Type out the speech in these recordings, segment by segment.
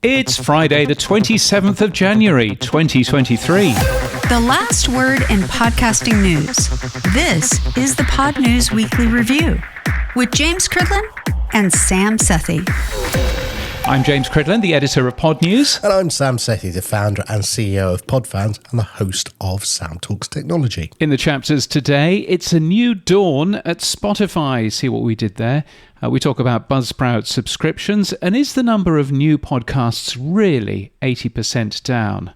It's Friday, the 27th of January, 2023. The last word in podcasting news. This is the Pod News Weekly Review with James Cridland and Sam Sethi. I'm James Cridland, the editor of Pod News. And I'm Sam Sethi, the founder and CEO of Podfans and the host of Sam Talks Technology. In the chapters today, it's a new dawn at Spotify. See what we did there? We talk about Buzzsprout subscriptions, and is the number of new podcasts really 80% down?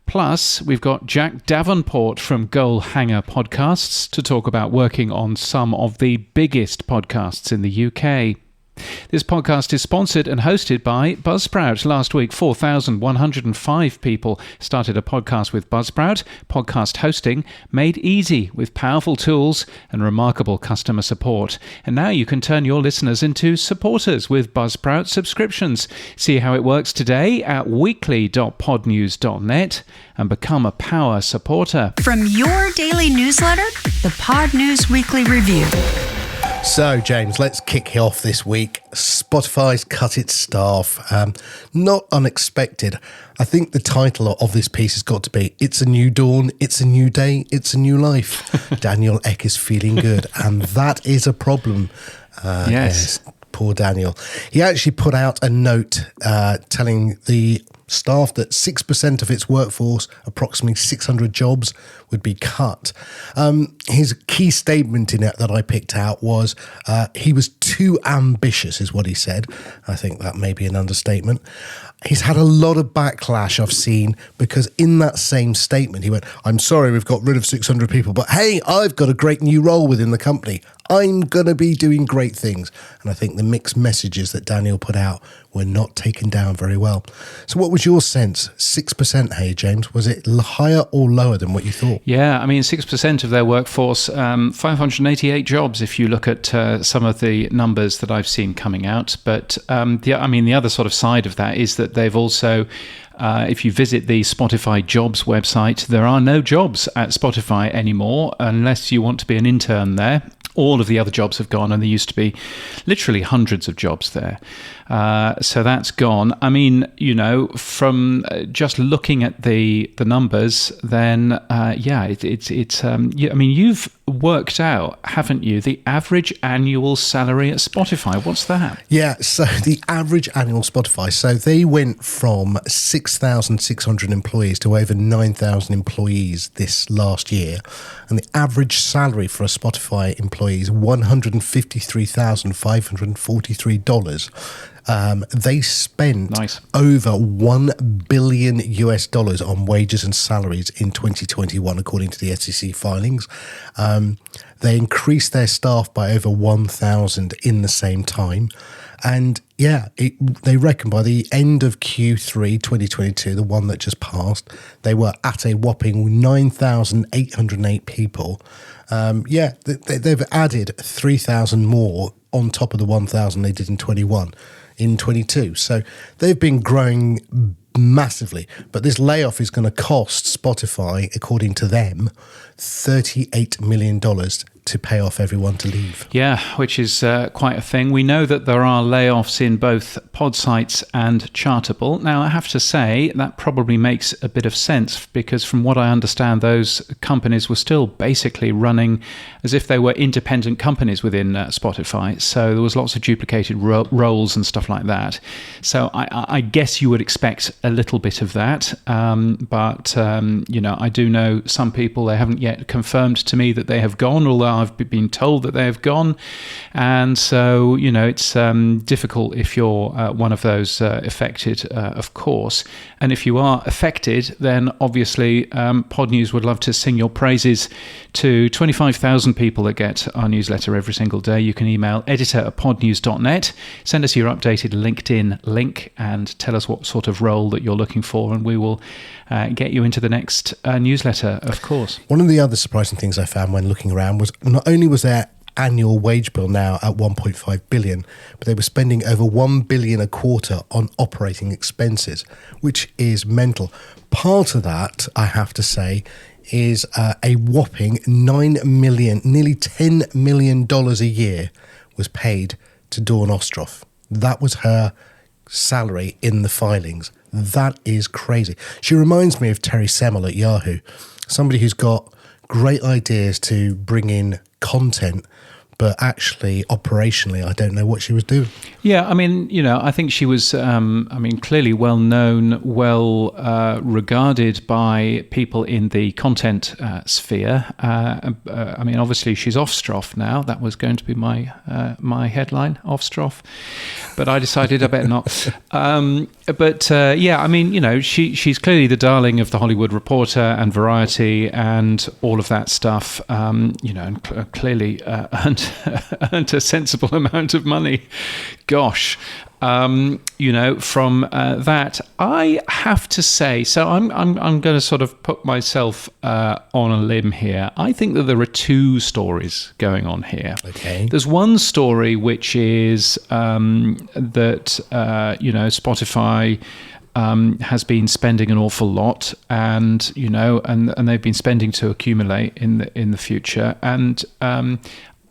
Plus, we've got Jack Davenport from Goal Hanger Podcasts to talk about working on some of the biggest podcasts in the UK. This podcast is sponsored and hosted by Buzzsprout. Last week, 4,105 people started a podcast with Buzzsprout. Podcast hosting made easy with powerful tools and remarkable customer support. And now you can turn your listeners into supporters with Buzzsprout subscriptions. See how it works today at weekly.podnews.net and become a power supporter. From your daily newsletter, the Pod News Weekly Review. So, James, let's kick off this week. Spotify's cut its staff. Not unexpected. I think the title of this piece has got to be, It's a New Dawn, It's a New Day, It's a New Life. Daniel Ek is feeling good, and that is a problem. Yes. Poor Daniel. He actually put out a note telling the staff that 6% of its workforce, approximately 600 jobs, would be cut. His key statement in it that I picked out was he was too ambitious, is what he said. I think that may be an understatement. He's had a lot of backlash I've seen because in that same statement, he went, I'm sorry we've got rid of 600 people, but hey, I've got a great new role within the company. I'm going to be doing great things. And I think the mixed messages that Daniel put out were not taken down very well. So what was your sense? 6%, hey, James? Was it higher or lower than what you thought? Yeah, I mean, 6% of their workforce, 588 jobs if you look at some of the numbers that I've seen coming out. But the other sort of side of that is that they've also, if you visit the Spotify jobs website, there are no jobs at Spotify anymore unless you want to be an intern there. All of the other jobs have gone, and there used to be literally hundreds of jobs there. So that's gone. I mean, you know, from just looking at the numbers, then I mean, you've worked out, haven't you, the average annual salary at Spotify? What's that? Yeah, so the average annual Spotify, so they went from 6,600 employees to over 9,000 employees this last year. And the average salary for a Spotify employee is $153,543. They spent over $1 billion on wages and salaries in 2021, according to the SEC filings. They increased their staff by over 1,000 in the same time. And yeah, they reckon by the end of Q3 2022, the one that just passed, they were at a whopping 9,808 people. They've added 3,000 more on top of the 1,000 they did in 22. So they've been growing massively. But this layoff is going to cost Spotify, according to them, $38 million to pay off everyone to leave. Yeah, which is quite a thing. We know that there are layoffs in both Podsites and Chartable. Now, I have to say that probably makes a bit of sense because from what I understand, those companies were still basically running as if they were independent companies within Spotify. So there was lots of duplicated roles and stuff like that. So I guess you would expect a little bit of that. But I do know some people, they haven't yet confirmed to me that they have gone, although I've been told that they have gone. And so, it's difficult if you're one of those affected, of course. And if you are affected, then obviously Pod News would love to sing your praises to 25,000 people that get our newsletter every single day. You can email editor@podnews.net, send us your updated LinkedIn link and tell us what sort of role that you're looking for, and we will get you into the next newsletter, of course. One of the other surprising things I found when looking around was not only was their annual wage bill now at 1.5 billion, but they were spending over 1 billion a quarter on operating expenses, which is mental. Part of that, I have to say, is a whopping 9 million, nearly $10 million a year was paid to Dawn Offstroff. That was her salary in the filings. That is crazy. She reminds me of Terry Semel at Yahoo, somebody who's got great ideas to bring in content, but actually, operationally, I don't know what she was doing. Yeah, I mean, I think she was, clearly well known, regarded by people in the content sphere. Obviously, she's Offstroff now. That was going to be my headline, Offstroff, but I decided I better not. She's clearly the darling of the Hollywood Reporter and Variety and all of that stuff. And clearly earned a sensible amount of money. Gosh, from that, I have to say. So I'm going to sort of put myself on a limb here. I think that there are two stories going on here. Okay. There's one story which is that Spotify has been spending an awful lot, and they've been spending to accumulate in the future, and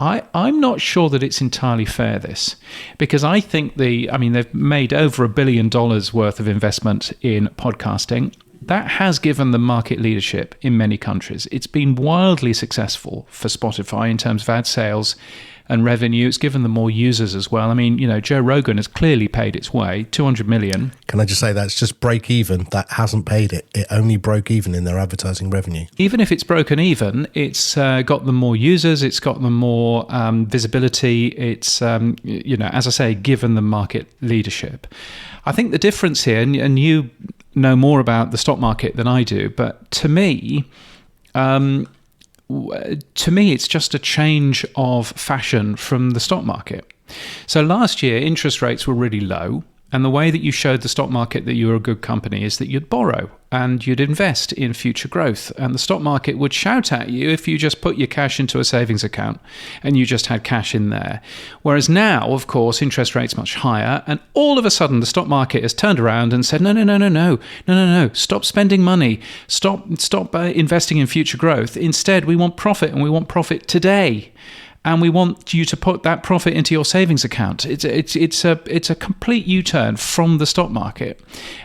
I'm not sure that it's entirely fair, this, because I think they've made over $1 billion worth of investment in podcasting. That has given them market leadership in many countries. It's been wildly successful for Spotify in terms of ad sales and revenue. It's given them more users as well. I mean, Joe Rogan has clearly paid its way, 200 million. Can I just say that's just break even? That hasn't paid it. It only broke even in their advertising revenue. Even if it's broken even, it's got them more users. It's got them more visibility. It's, as I say, given them market leadership. I think the difference here, and you know more about the stock market than I do, but to me, it's just a change of fashion from the stock market. So last year, interest rates were really low. And the way that you showed the stock market that you were a good company is that you'd borrow and you'd invest in future growth. And the stock market would shout at you if you just put your cash into a savings account and you just had cash in there. Whereas now, of course, interest rates much higher. And all of a sudden, the stock market has turned around and said, no. Stop spending money. Stop investing in future growth. Instead, we want profit, and we want profit today. And we want you to put that profit into your savings account. It's a complete U-turn from the stock market.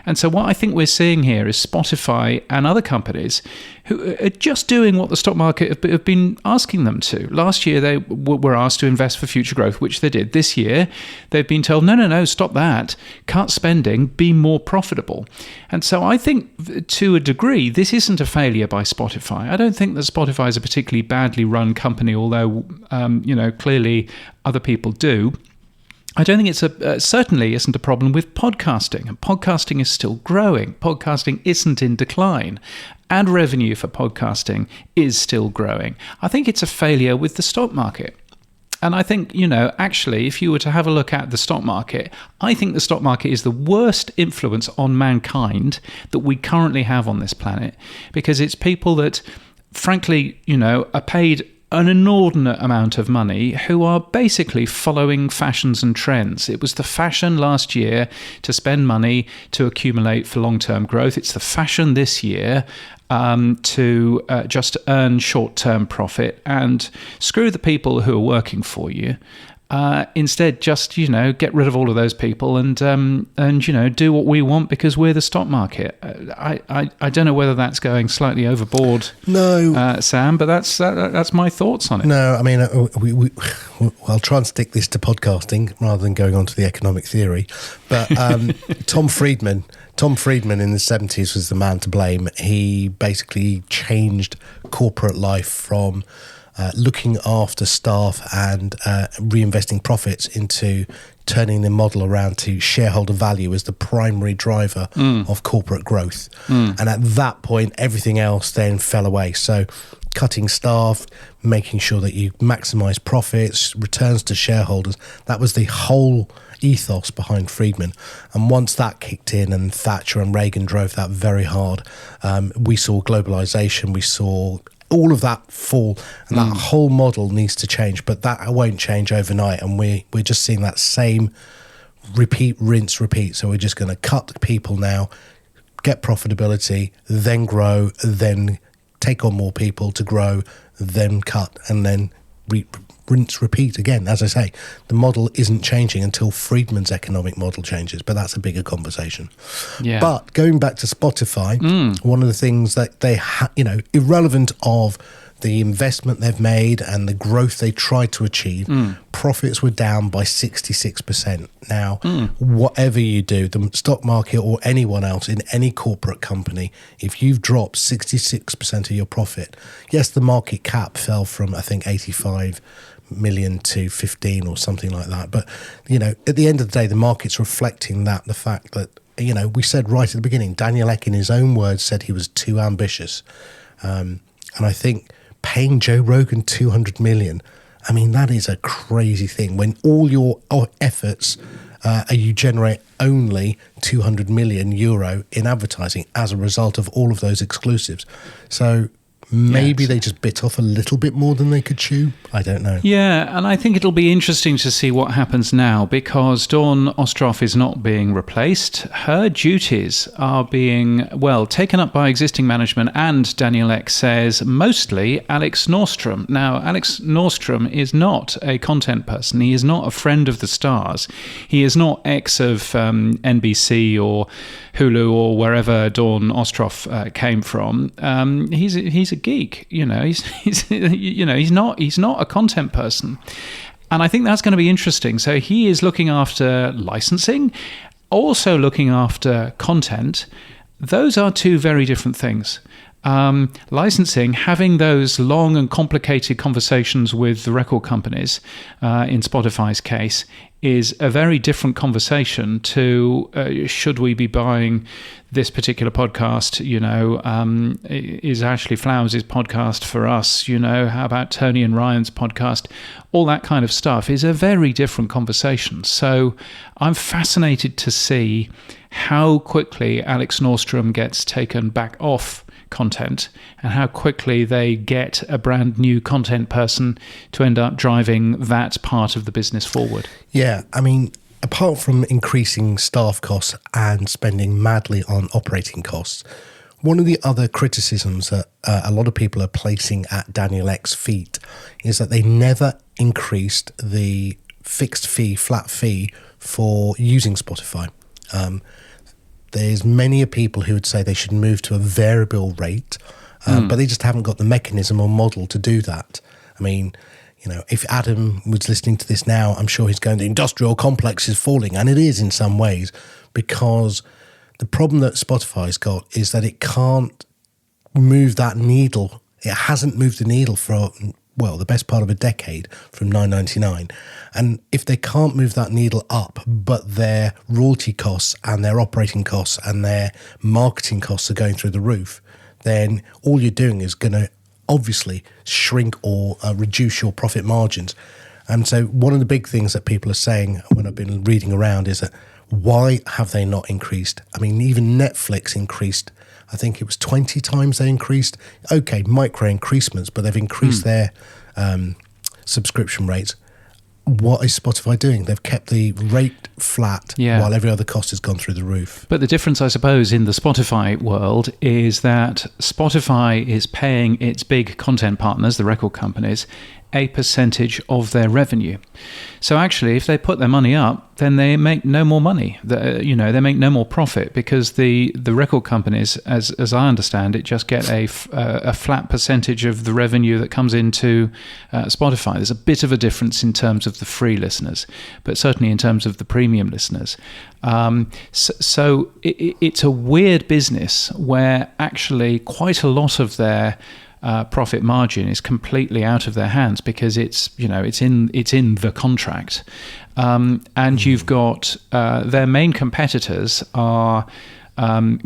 And so what I think we're seeing here is Spotify and other companies who are just doing what the stock market have been asking them to. Last year, they were asked to invest for future growth, which they did. This year, they've been told, no, stop that. Cut spending, be more profitable. And so I think, to a degree, this isn't a failure by Spotify. I don't think that Spotify is a particularly badly run company, although, clearly other people do. I don't think it's certainly isn't a problem with podcasting, and podcasting is still growing. Podcasting isn't in decline. Ad revenue for podcasting is still growing. I think it's a failure with the stock market. And I think, actually, if you were to have a look at the stock market, I think the stock market is the worst influence on mankind that we currently have on this planet, because it's people that, frankly, are paid an inordinate amount of money who are basically following fashions and trends. It was the fashion last year to spend money to accumulate for long-term growth. It's the fashion this year to just earn short-term profit and screw the people who are working for you. Instead, just get rid of all of those people and do what we want because we're the stock market. I don't know whether that's going slightly overboard, Sam, but that's my thoughts on it. No, I mean I'll try and stick this to podcasting rather than going on to the economic theory. But Tom Friedman in the 70s was the man to blame. He basically changed corporate life from looking after staff and reinvesting profits into turning the model around to shareholder value as the primary driver of corporate growth. And at that point, everything else then fell away. So cutting staff, making sure that you maximize profits, returns to shareholders, that was the whole ethos behind Friedman. And once that kicked in and Thatcher and Reagan drove that very hard, we saw globalization, we saw all of that fall, and that whole model needs to change, but that won't change overnight. And we're just seeing that same rinse, repeat. So we're just going to cut people now, get profitability, then grow, then take on more people to grow, then cut, and then rinse, repeat again. As I say, the model isn't changing until Friedman's economic model changes, but that's a bigger conversation. Yeah. But going back to Spotify, one of the things that they, irrelevant of the investment they've made and the growth they tried to achieve, profits were down by 66%. Now, whatever you do, the stock market or anyone else in any corporate company, if you've dropped 66% of your profit, yes, the market cap fell from, I think, 85 million to 15 or something like that. But, at the end of the day, the market's reflecting the fact that, we said right at the beginning, Daniel Ek, in his own words, said he was too ambitious. And I think paying Joe Rogan 200 million, I mean, that is a crazy thing. When all your efforts, you generate only 200 million euro in advertising as a result of all of those exclusives. So maybe they just bit off a little bit more than they could chew. I don't know. Yeah, and I think it'll be interesting to see what happens now, because Dawn Offstroff is not being replaced. Her duties are being, taken up by existing management, and Daniel Ek says mostly Alex Nordstrom. Now, Alex Nordstrom is not a content person. He is not a friend of the stars. He is not ex of NBC or Hulu or wherever Dawn Offstroff came from. He's a geek, he's not a content person, and I think that's going to be interesting. So he is looking after licensing, also looking after content. Those are two very different things. Licensing, having those long and complicated conversations with the record companies, in Spotify's case, is a very different conversation to should we be buying this particular podcast? Is Ashley Flowers' podcast for us? How about Tony and Ryan's podcast? All that kind of stuff is a very different conversation. So I'm fascinated to see how quickly Alex Nordstrom gets taken back off content and how quickly they get a brand new content person to end up driving that part of the business forward. Yeah, I mean, apart from increasing staff costs and spending madly on operating costs, one of the other criticisms that a lot of people are placing at Daniel Ek's feet is that they never increased the fixed fee, flat fee for using Spotify. There's many people who would say they should move to a variable rate, but they just haven't got the mechanism or model to do that. I mean, if Adam was listening to this now, I'm sure he's going, the industrial complex is falling, and it is in some ways, because the problem that Spotify's got is that it can't move that needle. It hasn't moved the needle for, the best part of a decade, from $9.99. And if they can't move that needle up, but their royalty costs and their operating costs and their marketing costs are going through the roof, then all you're doing is going to obviously shrink or reduce your profit margins. And so one of the big things that people are saying when I've been reading around is that why have they not increased? I mean, even Netflix increased. I think it was 20 times they increased. Okay, micro increasements, but they've increased their subscription rates. What is Spotify doing? They've kept the rate flat while every other cost has gone through the roof. But the difference, I suppose, in the Spotify world is that Spotify is paying its big content partners, the record companies, a percentage of their revenue. So actually, if they put their money up, then they make no more money. They make no more profit, because the record companies, as I understand it, just get a flat percentage of the revenue that comes into Spotify. There's a bit of a difference in terms of the free listeners, but certainly in terms of the premium listeners. So it's a weird business where actually quite a lot of their profit margin is completely out of their hands, because it's in the contract, and you've got their main competitors are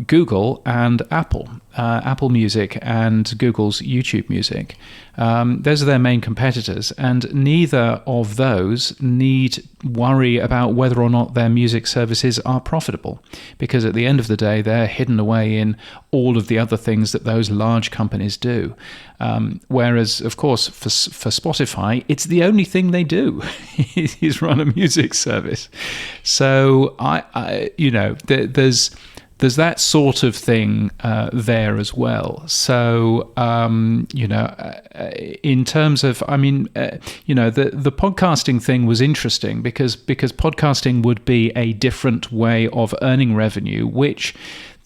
Google and Apple Music and Google's YouTube Music. Those are their main competitors, and neither of those need worry about whether or not their music services are profitable, because at the end of the day, they're hidden away in all of the other things that those large companies do. Whereas, of course, for Spotify, it's the only thing they do is run a music service. So, there's there's that sort of thing there as well. So, in terms of, the podcasting thing was interesting because podcasting would be a different way of earning revenue, which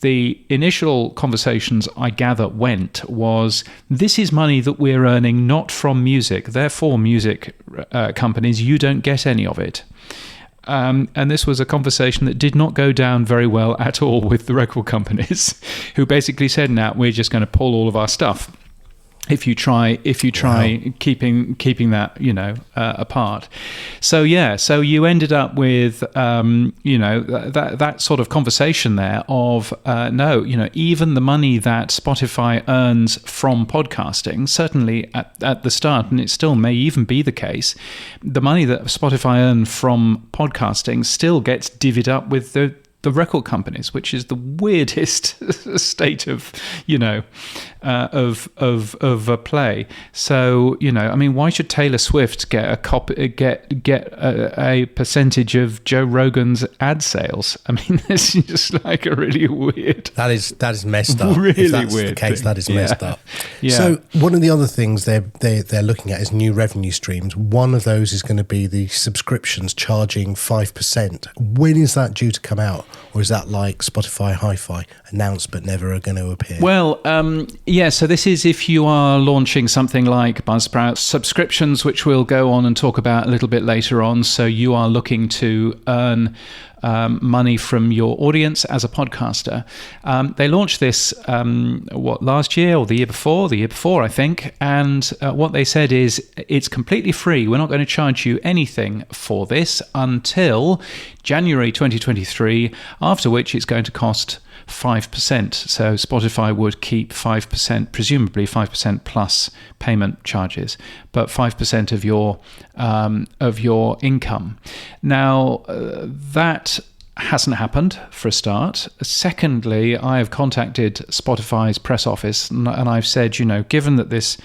the initial conversations I gather was, this is money that we're earning not from music. Therefore, music companies, you don't get any of it. And this was a conversation that did not go down very well at all with the record companies, who basically said, "Now we're just going to pull all of our stuff if you try wow. keeping that apart." So you ended up with that sort of conversation there of even the money that Spotify earns from podcasting, certainly at the start, and it still may even be the case, the money that Spotify earns from podcasting still gets divvied up with the record companies, which is the weirdest state of a play. So why should Taylor Swift get a percentage of Joe Rogan's ad sales? I mean, this is just like a really weird. That is messed up. Really if that's weird. The case, that is messed up. Yeah. So one of the other things they're looking at is new revenue streams. One of those is going to be the subscriptions charging 5%. When is that due to come out? Or is that like Spotify Hi-Fi, announced but never are going to appear? Well, so this is if you are launching something like Buzzsprout subscriptions, which we'll go on and talk about a little bit later on. So you are looking to earn money from your audience as a podcaster. They launched this last year or the year before I think, and what they said is it's completely free. We're not going to charge you anything for this until January 2023, after which it's going to cost 5%. So Spotify would keep 5%, presumably 5% plus payment charges, but 5% of your income. Now that hasn't happened for a start. Secondly, I have contacted Spotify's press office and I've said, given that this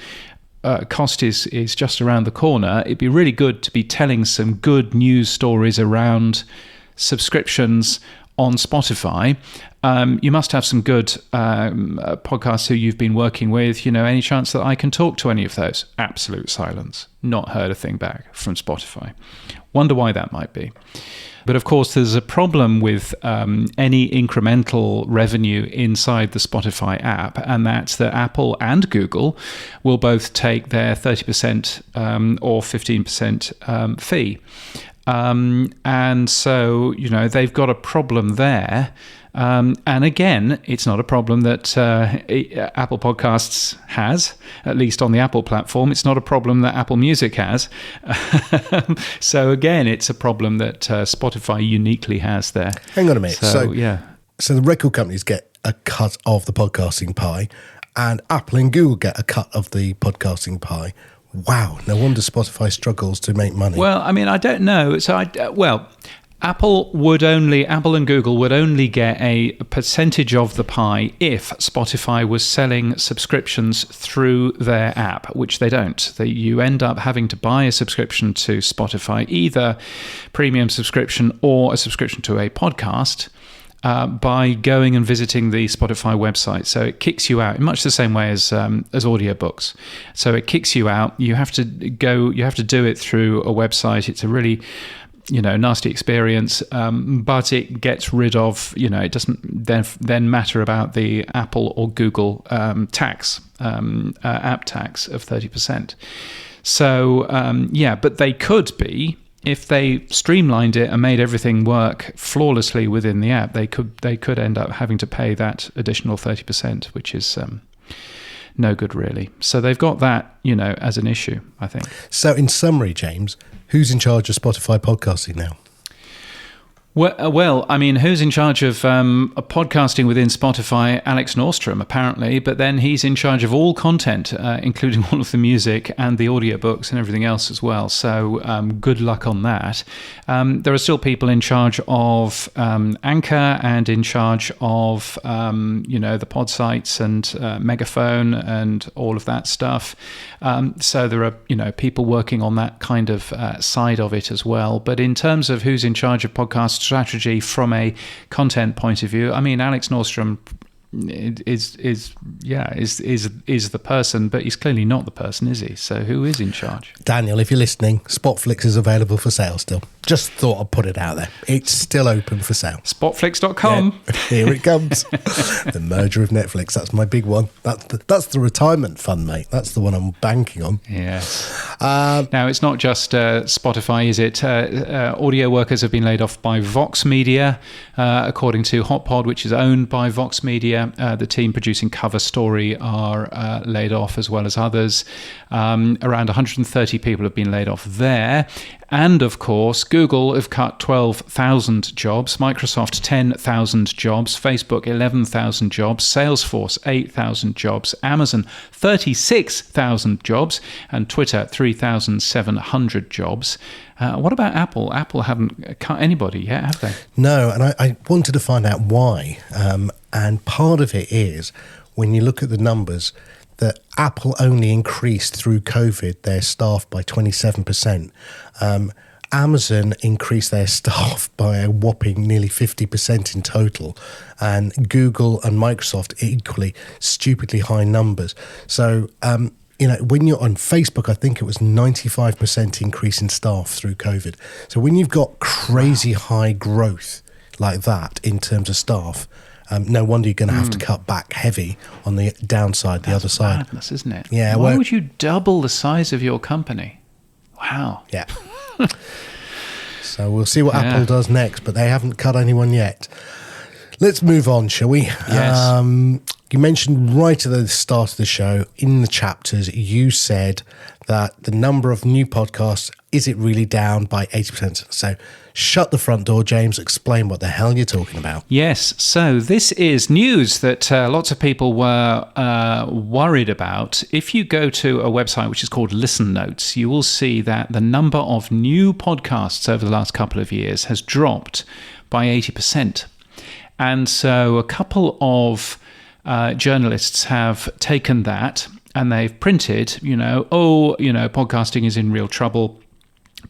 cost is just around the corner, it'd be really good to be telling some good news stories around subscriptions on Spotify. You must have some good podcasts who you've been working with. Any chance that I can talk to any of those? Absolute silence. Not heard a thing back from Spotify. Wonder why that might be. But of course, there's a problem with any incremental revenue inside the Spotify app, and that's that Apple and Google will both take their 30% or 15% fee. And so, they've got a problem there. And again, it's not a problem that Apple Podcasts has, at least on the Apple platform. It's not a problem that Apple Music has. So again, it's a problem that Spotify uniquely has there. Hang on a minute. So the record companies get a cut of the podcasting pie, and Apple and Google get a cut of the podcasting pie. Wow, no wonder Spotify struggles to make money. Well, I don't know. So Apple and Google would only get a percentage of the pie if Spotify was selling subscriptions through their app, which they don't. You end up having to buy a subscription to Spotify, either premium subscription or a subscription to a podcast, by going and visiting the Spotify website. So it kicks you out in much the same way as audiobooks. So it kicks you out. You have to do it through a website. It's a really nasty experience, but it gets rid of, it doesn't then matter about the Apple or Google tax, app tax of 30%. So, but they could be, if they streamlined it and made everything work flawlessly within the app, they could end up having to pay that additional 30%, which is no good really. So they've got that, as an issue, I think. So in summary, James, who's in charge of Spotify podcasting now? Well, who's in charge of podcasting within Spotify? Alex Nordstrom, apparently, but then he's in charge of all content, including all of the music and the audiobooks and everything else as well. So good luck on that. There are still people in charge of Anchor and in charge of, the pod sites and Megaphone and all of that stuff. So there are, people working on that kind of side of it as well. But in terms of who's in charge of podcasts strategy from a content point of view. I mean, Alex Nordstrom is the person, but he's clearly not the person, is he? So who is in charge? Daniel, if you're listening, Spotflix is available for sale still. Just thought I'd put it out there. It's still open for sale. Spotflix.com. Yeah, here it comes. The merger of Netflix. That's my big one. That's the retirement fund, mate. That's the one I'm banking on. Yes. Now, it's not just Spotify, is it? Audio workers have been laid off by Vox Media, according to HotPod, which is owned by Vox Media. The team producing Cover Story are laid off, as well as others. Around 130 people have been laid off there. And, of course, Google have cut 12,000 jobs, Microsoft 10,000 jobs, Facebook 11,000 jobs, Salesforce 8,000 jobs, Amazon 36,000 jobs, and Twitter 3,700 jobs. What about Apple? Apple haven't cut anybody yet, have they? No, and I wanted to find out why. And part of it is, when you look at the numbers, that Apple only increased through COVID their staff by 27%. Amazon increased their staff by a whopping nearly 50% in total, and Google and Microsoft equally stupidly high numbers. So, when you're on Facebook, I think it was 95% increase in staff through COVID. So when you've got crazy high growth like that in terms of staff, no wonder you're going to have to cut back heavy on the downside, the other side. That's madness, isn't it? Yeah. Why would you double the size of your company? Wow. Yeah. So we'll see what Apple does next, but they haven't cut anyone yet. Let's move on, shall we? Yes. You mentioned right at the start of the show, in the chapters, you said that the number of new podcasts, is it really down by 80%? So shut the front door, James. Explain what the hell you're talking about. Yes. So this is news that lots of people were worried about. If you go to a website which is called Listen Notes, you will see that the number of new podcasts over the last couple of years has dropped by 80%. And so a couple of journalists have taken that and they've printed, podcasting is in real trouble.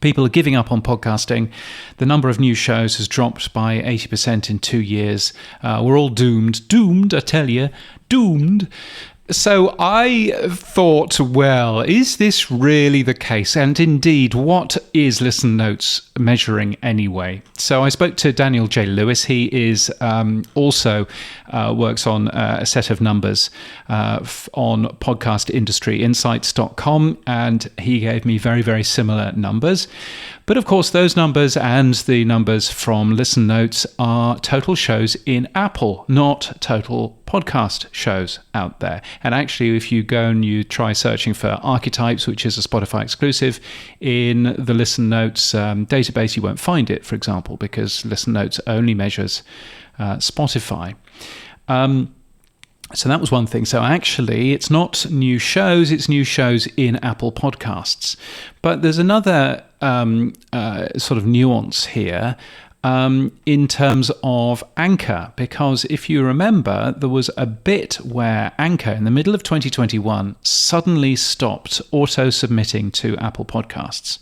People are giving up on podcasting. The number of new shows has dropped by 80% in 2 years. We're all doomed. Doomed, I tell you. Doomed. So I thought, well, is this really the case? And indeed, what is Listen Notes measuring anyway? So I spoke to Daniel J. Lewis. He is also works on a set of numbers on podcastindustyinsights.com, and he gave me very, very similar numbers. But of course, those numbers and the numbers from Listen Notes are total shows in Apple, not total podcast shows out there. And actually, if you go and you try searching for Archetypes, which is a Spotify exclusive, in the Listen Notes database, you won't find it, for example, because Listen Notes only measures Spotify. So that was one thing. So actually, it's not new shows, it's new shows in Apple Podcasts. But there's another sort of nuance here in terms of Anchor, because if you remember, there was a bit where Anchor, in the middle of 2021, suddenly stopped auto-submitting to Apple Podcasts.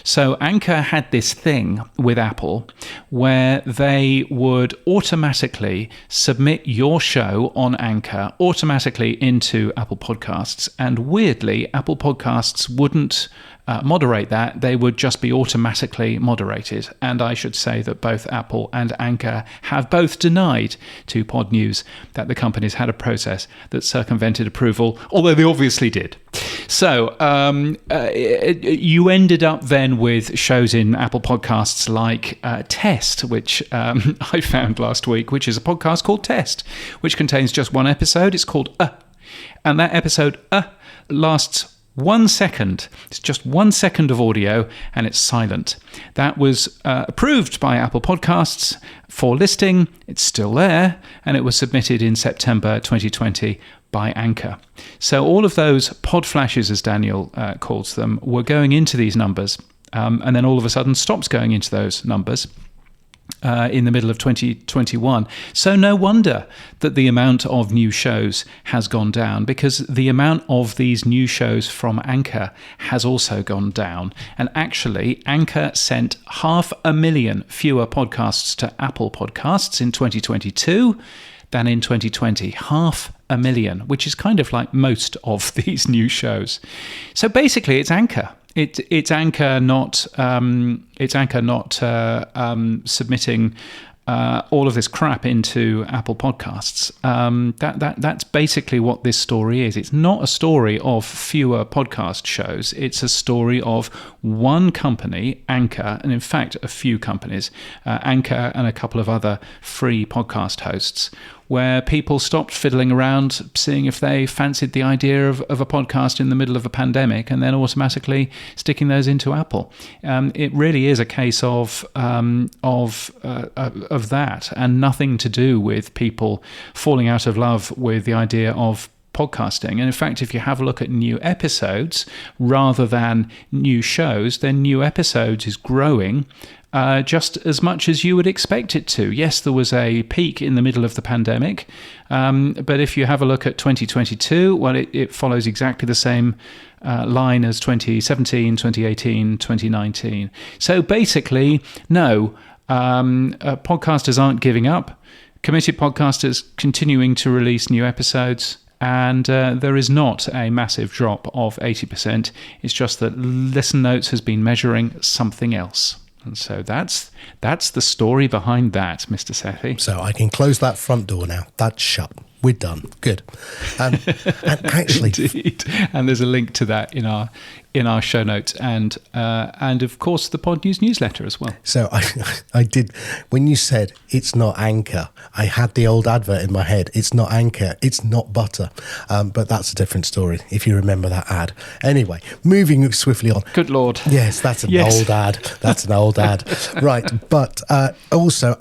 So Anchor had this thing with Apple where they would automatically submit your show on Anchor automatically into Apple Podcasts, and weirdly, Apple Podcasts wouldn't moderate that. They would just be automatically moderated. And I should say that both Apple and Anchor have both denied to Pod News that the companies had a process that circumvented approval, although they obviously did. So you ended up then with shows in Apple Podcasts like Test, which I found last week, which is a podcast called Test, which contains just one episode. It's called and that episode lasts 1 second. It's just 1 second of audio and it's silent. That was approved by Apple Podcasts for listing. It's still there, and it was submitted in September 2020 by Anchor. So all of those pod flashes, as Daniel calls them, were going into these numbers, and then all of a sudden stops going into those numbers. in the middle of 2021. So no wonder that the amount of new shows has gone down, because the amount of these new shows from Anchor has also gone down. And actually, Anchor sent 500,000 fewer podcasts to Apple Podcasts in 2022 than in 2020. 500,000, which is kind of like most of these new shows. So basically, it's Anchor. It's Anchor not submitting all of this crap into Apple Podcasts. That's basically what this story is. It's not a story of fewer podcast shows. It's a story of one company, Anchor, and in fact a few companies, Anchor and a couple of other free podcast hosts, where people stopped fiddling around seeing if they fancied the idea of a podcast in the middle of a pandemic and then automatically sticking those into Apple. It really is a case of that, and nothing to do with people falling out of love with the idea of podcasting. And in fact, if you have a look at new episodes rather than new shows, then new episodes is growing just as much as you would expect it to. Yes, there was a peak in the middle of the pandemic, but if you have a look at 2022, well, it follows exactly the same line as 2017, 2018, 2019. So basically, no, podcasters aren't giving up. Committed podcasters continuing to release new episodes. And there is not a massive drop of 80%. It's just that Listen Notes has been measuring something else. And so that's the story behind that, Mr. Sethi. So I can close that front door now. That's shut. We're done. Good. And actually, indeed. And there's a link to that in our show notes, and of course the Pod News newsletter as well. So I did, when you said it's not Anchor, I had the old advert in my head. It's not Anchor, it's not butter, but that's a different story if you remember that ad. Anyway, moving swiftly on. Good Lord. Yes, that's an old ad. That's an old ad. Right, but also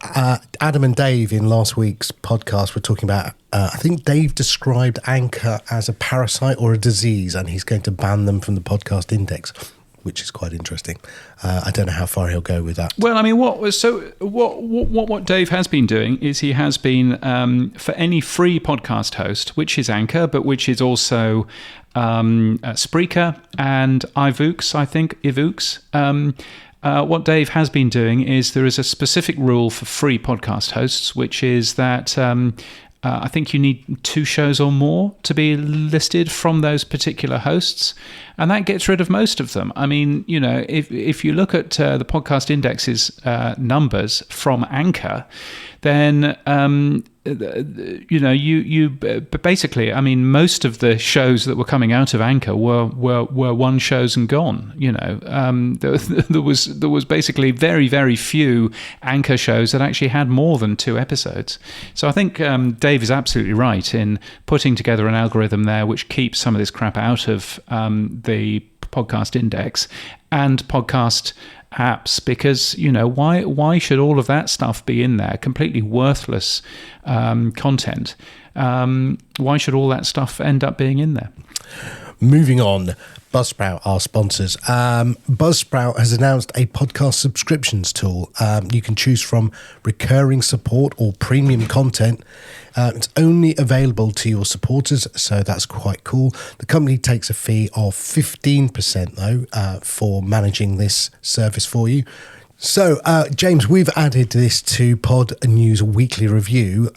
Adam and Dave in last week's podcast were talking about. I think Dave described Anchor as a parasite or a disease, and he's going to ban them from the podcast index, which is quite interesting. I don't know how far he'll go with that. Well, I mean, what Dave has been doing is he has been for any free podcast host, which is Anchor, but which is also Spreaker and iVoox, I think, iVoox. What Dave has been doing is there is a specific rule for free podcast hosts, which is that I think you need 2 shows or more to be listed from those particular hosts, and that gets rid of most of them. I mean, you know, if you look at the podcast index's numbers from Anchor, then you know, you basically, I mean, most of the shows that were coming out of Anchor were one shows and gone. You know, there was basically very, very few Anchor shows that actually had more than 2 episodes. So I think Dave is absolutely right in putting together an algorithm there which keeps some of this crap out of the podcast index and podcast apps, because, you know, why should all of that stuff be in there? Completely worthless content. Why should all that stuff end up being in there? Moving on, Buzzsprout, our sponsors. Buzzsprout has announced a podcast subscriptions tool. You can choose from recurring support or premium content. It's only available to your supporters, so that's quite cool. The company takes a fee of 15%, though, for managing this service for you. So, James, we've added this to Pod News Weekly Review.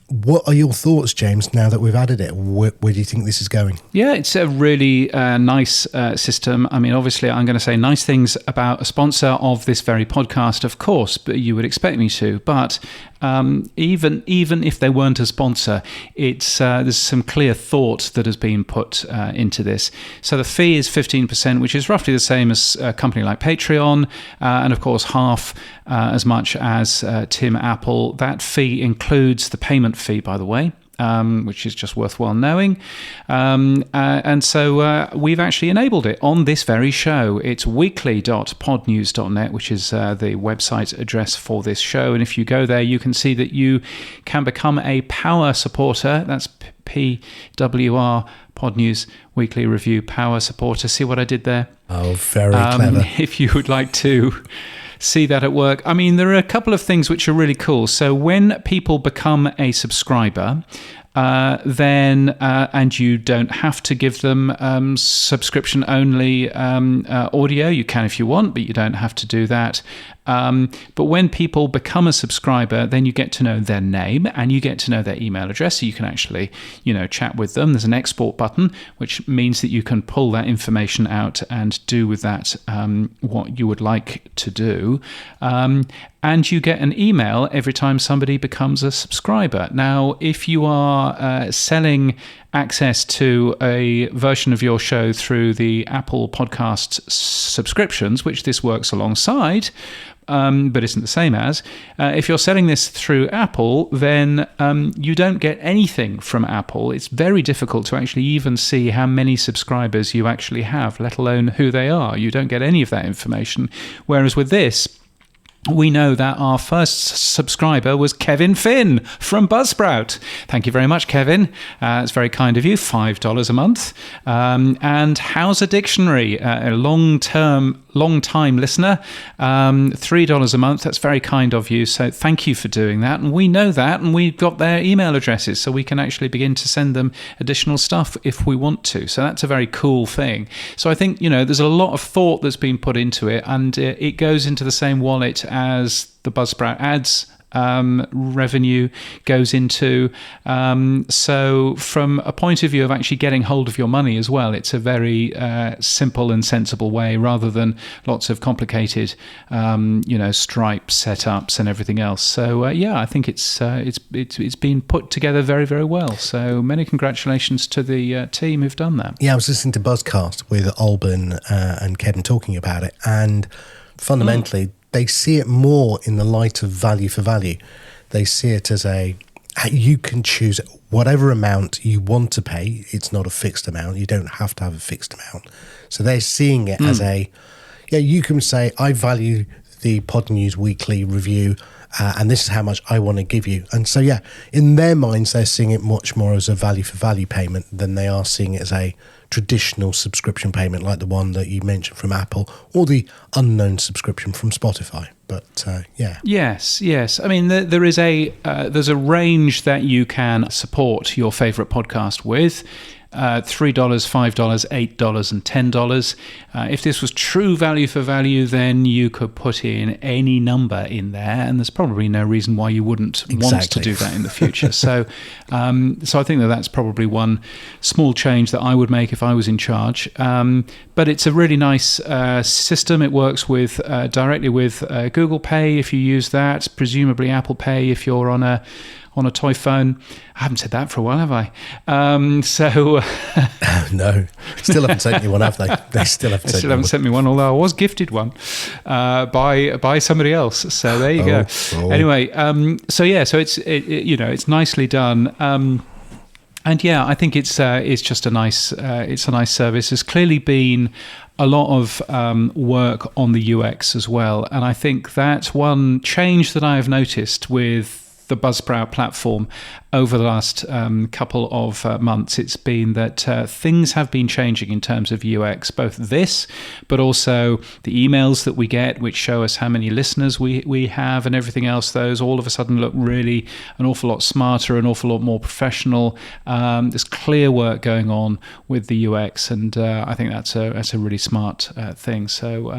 What are your thoughts, James, now that we've added it? Where do you think this is going? Yeah, it's a really nice system. I mean, obviously, I'm going to say nice things about a sponsor of this very podcast, of course, but you would expect me to. But even if they weren't a sponsor, it's there's some clear thought that has been put into this. So the fee is 15%, which is roughly the same as a company like Patreon, and of course half as much as Tim Apple. That fee includes the payment fee, by the way, which is just worthwhile knowing. And so we've actually enabled it on this very show. It's weekly.podnews.net, which is the website address for this show. And if you go there, you can see that you can become a power supporter. That's PWR, Pod News Weekly Review, power supporter. See what I did there? Oh, very clever. If you would like to see that at work. I mean, there are a couple of things which are really cool. So when people become a subscriber, and you don't have to give them subscription only audio. You can if you want, but you don't have to do that. But when people become a subscriber, then you get to know their name and you get to know their email address, so you can actually, chat with them. There's an export button, which means that you can pull that information out and do with that what you would like to do. And you get an email every time somebody becomes a subscriber. Now, if you are selling access to a version of your show through the Apple Podcast subscriptions, which this works alongside, but isn't the same as, if you're selling this through Apple, then you don't get anything from Apple. It's very difficult to actually even see how many subscribers you actually have, let alone who they are. You don't get any of that information. Whereas with this, we know that our first subscriber was Kevin Finn from Buzzsprout. Thank you very much, Kevin. It's very kind of you, $5 a month. And How's a Dictionary, a long-time listener, $3 a month. That's very kind of you. So thank you for doing that. And we know that, and we've got their email addresses, so we can actually begin to send them additional stuff if we want to. So that's a very cool thing. So I think, there's a lot of thought that's been put into it, and it goes into the same wallet as the Buzzsprout ads revenue goes into. So from a point of view of actually getting hold of your money as well, it's a very simple and sensible way, rather than lots of complicated, Stripe setups and everything else. So I think it's been put together very, very well. So many congratulations to the team who've done that. Yeah, I was listening to Buzzcast with Alban and Kevin talking about it, and fundamentally, they see it more in the light of value for value. They see it as you can choose whatever amount you want to pay. It's not a fixed amount. You don't have to have a fixed amount. So they're seeing it as you can say, I value the Pod News Weekly review, and this is how much I want to give you. And so, in their minds, they're seeing it much more as a value for value payment than they are seeing it as a traditional subscription payment like the one that you mentioned from Apple, or the unknown subscription from Spotify. But yes. I mean, there's a range that you can support your favorite podcast with. $3, $5, $8 and $10. If this was true value for value, then you could put in any number in there, and there's probably no reason why you wouldn't want to do that in the future. So I think that's probably one small change that I would make if I was in charge. But it's a really nice system. It works with directly with Google Pay if you use that, presumably Apple Pay if you're on a toy phone. I haven't said that for a while, have I? No, still haven't sent you one, have they? They still haven't sent me one, although I was gifted one by somebody else. So there you go. Oh. Anyway, so it's nicely done. And I think it's just a nice service. There's clearly been a lot of work on the UX as well, and I think that's one change that I have noticed with the Buzzsprout platform over the last couple of months. It's been that things have been changing in terms of UX, both this, but also the emails that we get, which show us how many listeners we have and everything else. Those all of a sudden look really an awful lot smarter, an awful lot more professional. There's clear work going on with the UX, and I think that's a really smart thing. So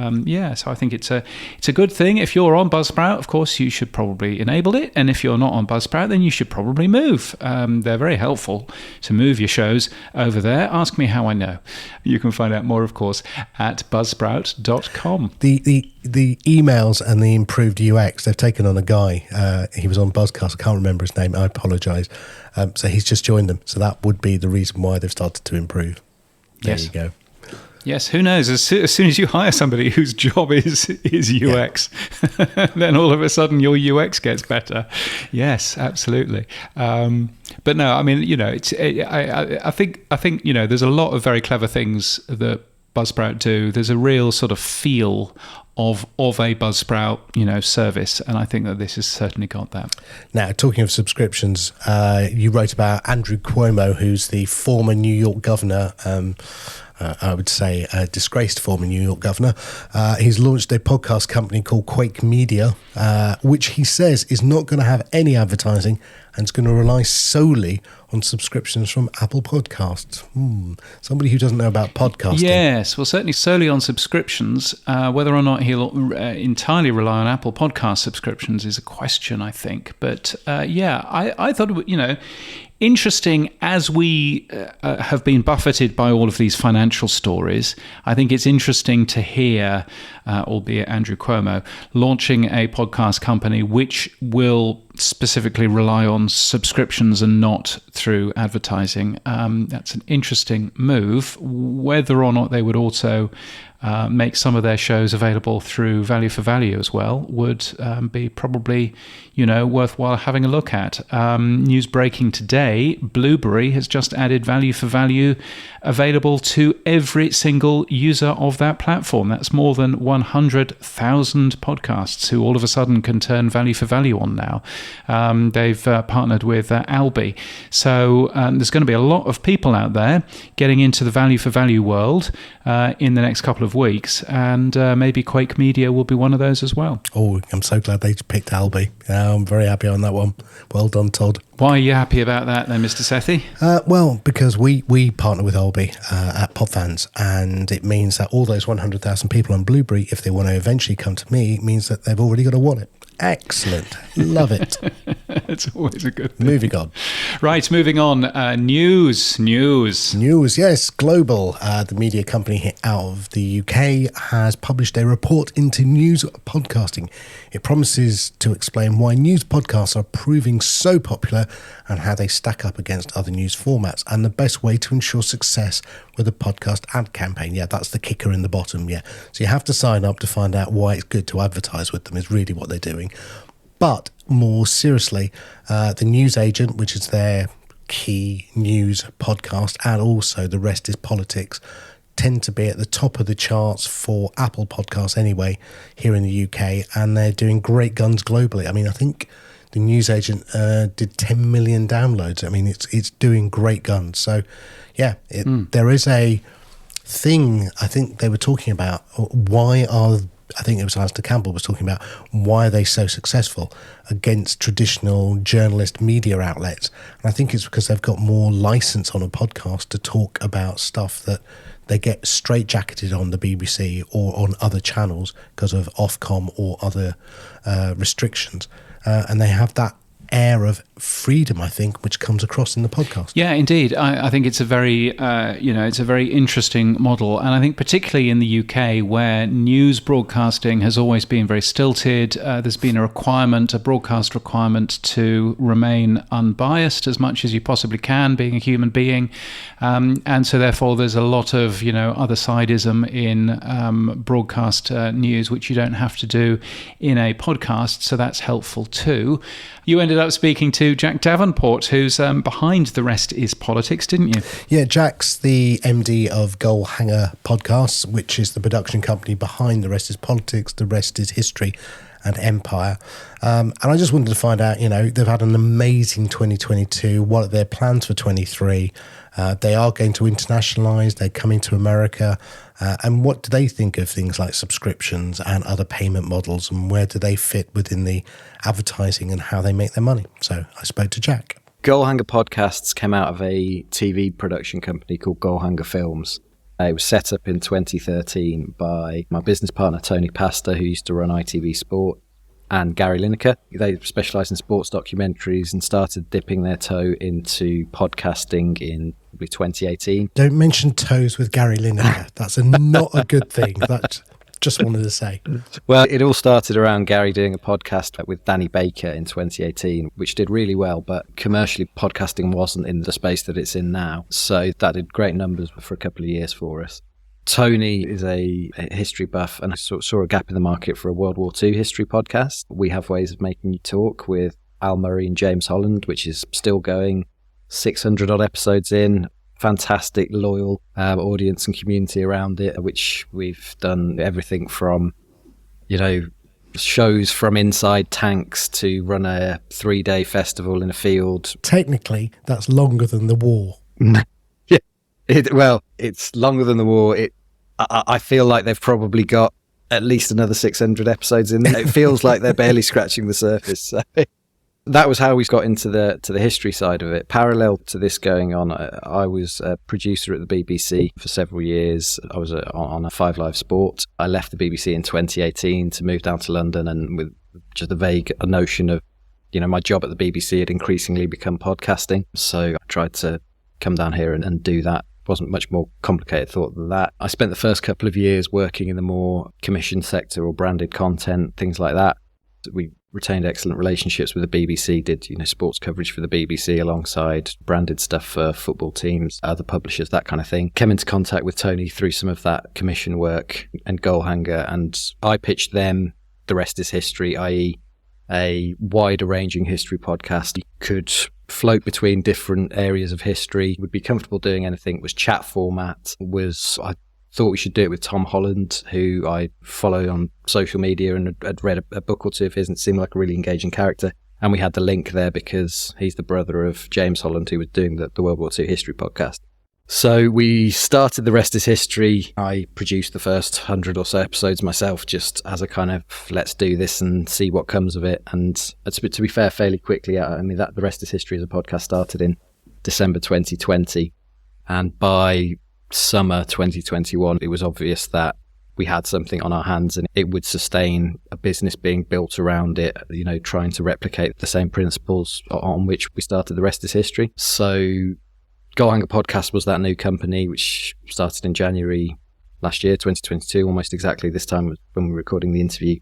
so I think it's a good thing. If you're on Buzzsprout, of course, you should probably enable it, and if you're not on Buzzsprout, then you should probably move. They're very helpful to move your shows over there. Ask me how I know. You can find out more, of course, at buzzsprout.com. The emails and the improved UX, they've taken on a guy. He was on Buzzcast. I can't remember his name. I apologise. So he's just joined them. So that would be the reason why they've started to improve. There you go. Yes, who knows? As soon as you hire somebody whose job is UX, then all of a sudden your UX gets better. Yes, absolutely. But no, I mean, I think there's a lot of very clever things that Buzzsprout do. There's a real sort of feel of a Buzzsprout, service, and I think that this has certainly got that. Now, talking of subscriptions, you wrote about Andrew Cuomo, who's the former New York governor. I would say, disgraced former New York governor. He's launched a podcast company called Quake Media, which he says is not going to have any advertising and it's going to rely solely on subscriptions from Apple Podcasts. Somebody who doesn't know about podcasting. Yes, well, certainly solely on subscriptions. Whether or not he'll entirely rely on Apple Podcast subscriptions is a question, I think. But I thought, interesting as we have been buffeted by all of these financial stories. I think it's interesting to hear, albeit Andrew Cuomo, launching a podcast company which will specifically rely on subscriptions and not through advertising. That's an interesting move. Whether or not they would also make some of their shows available through value for value as well would be probably, worthwhile having a look at. News breaking today, Blueberry has just added value for value available to every single user of that platform. That's more than 100,000 podcasts who all of a sudden can turn value for value on now. They've partnered with Albi. So there's going to be a lot of people out there getting into the value for value world in the next couple of weeks, and maybe Quake Media will be one of those as well. Oh, I'm so glad they picked Albi. I'm very happy on that one. Well done, Todd. Why are you happy about that then, Mr. Sethi? Well, because we partner with Albi at Podfans, and it means that all those 100,000 people on Blueberry, if they want to eventually come to me, it means that they've already got a wallet. Excellent. Love it. It's always a good thing. Moving on. Right, moving on. News, yes. Global, the media company out of the UK, has published a report into news podcasting. It promises to explain why news podcasts are proving so popular and how they stack up against other news formats and the best way to ensure success with a podcast ad campaign. Yeah, that's the kicker in the bottom, yeah. So you have to sign up to find out why it's good to advertise with them is really what they're doing. But more seriously, the News Agent, which is their key news podcast, and also The Rest is Politics, tend to be at the top of the charts for Apple Podcasts anyway, here in the UK, and they're doing great guns globally. I mean, I think the News Agent did 10 million downloads. I mean, it's doing great guns. So, yeah, there is a thing I think they were talking about. I think it was Alistair Campbell was talking about why are they so successful against traditional journalist media outlets. And I think it's because they've got more license on a podcast to talk about stuff that they get straitjacketed on the BBC or on other channels because of Ofcom or other restrictions. And they have that air of freedom, I think, which comes across in the podcast. Yeah, indeed. I think it's a very, it's a very interesting model. And I think particularly in the UK, where news broadcasting has always been very stilted, there's been a broadcast requirement to remain unbiased as much as you possibly can, being a human being. And so therefore there's a lot of, other sideism in broadcast news, which you don't have to do in a podcast. So that's helpful too. You ended up speaking to Jack Davenport, who's behind The Rest is Politics, didn't you? Yeah, Jack's the MD of Goalhanger Podcasts, which is the production company behind The Rest is Politics, The Rest is History and Empire. And I just wanted to find out, they've had an amazing 2022. What are their plans for 23? They are going to internationalise. They're coming to America. And what do they think of things like subscriptions and other payment models, and where do they fit within the advertising and how they make their money? So I spoke to Jack. Goalhanger Podcasts came out of a TV production company called Goalhanger Films. It was set up in 2013 by my business partner, Tony Pasta, who used to run ITV Sport, and Gary Lineker. They specialise in sports documentaries and started dipping their toe into podcasting in 2018. Don't mention toes with Gary Lineker. That's not a good thing. That just wanted to say. Well, it all started around Gary doing a podcast with Danny Baker in 2018, which did really well, but commercially podcasting wasn't in the space that it's in now. So that did great numbers for a couple of years for us. Tony is a history buff and saw a gap in the market for a World War II history podcast. We have ways of making you talk with Al Murray and James Holland, which is still going, 600 odd episodes in, fantastic, loyal audience and community around it, which we've done everything from, shows from inside tanks to run a 3-day festival in a field. Technically, that's longer than the war. Yeah. It's longer than the war. I feel like they've probably got at least another 600 episodes in there. It feels like they're barely scratching the surface. So that was how we got into the history side of it. Parallel to this going on, I was a producer at the BBC for several years. I was on a 5 Live Sport. I left the BBC in 2018 to move down to London, and with just a vague notion of, my job at the BBC had increasingly become podcasting. So I tried to come down here and do that. Wasn't much more complicated thought than that. I spent the first couple of years working in the more commissioned sector or branded content, things like that. We retained excellent relationships with the BBC, did sports coverage for the BBC alongside branded stuff for football teams, other publishers, that kind of thing. Came into contact with Tony through some of that commission work and Goalhanger, and I pitched them The Rest is History, i.e. a wider ranging history podcast. You could float between different areas of history, would be comfortable doing anything. It was chat format. I thought we should do it with Tom Holland, who I follow on social media and had read a book or two of his and seemed like a really engaging character. And we had the link there because he's the brother of James Holland, who was doing the World War II history podcast. So we started The Rest is History. I produced the first 100 or so episodes myself, just as a kind of, let's do this and see what comes of it. And to be fair, fairly quickly, The Rest is History as a podcast started in December 2020. And by summer 2021, it was obvious that we had something on our hands and it would sustain a business being built around it, trying to replicate the same principles on which we started The Rest is History. So Goalhanger Podcast was that new company, which started in January last year, 2022, almost exactly this time when we were recording the interview.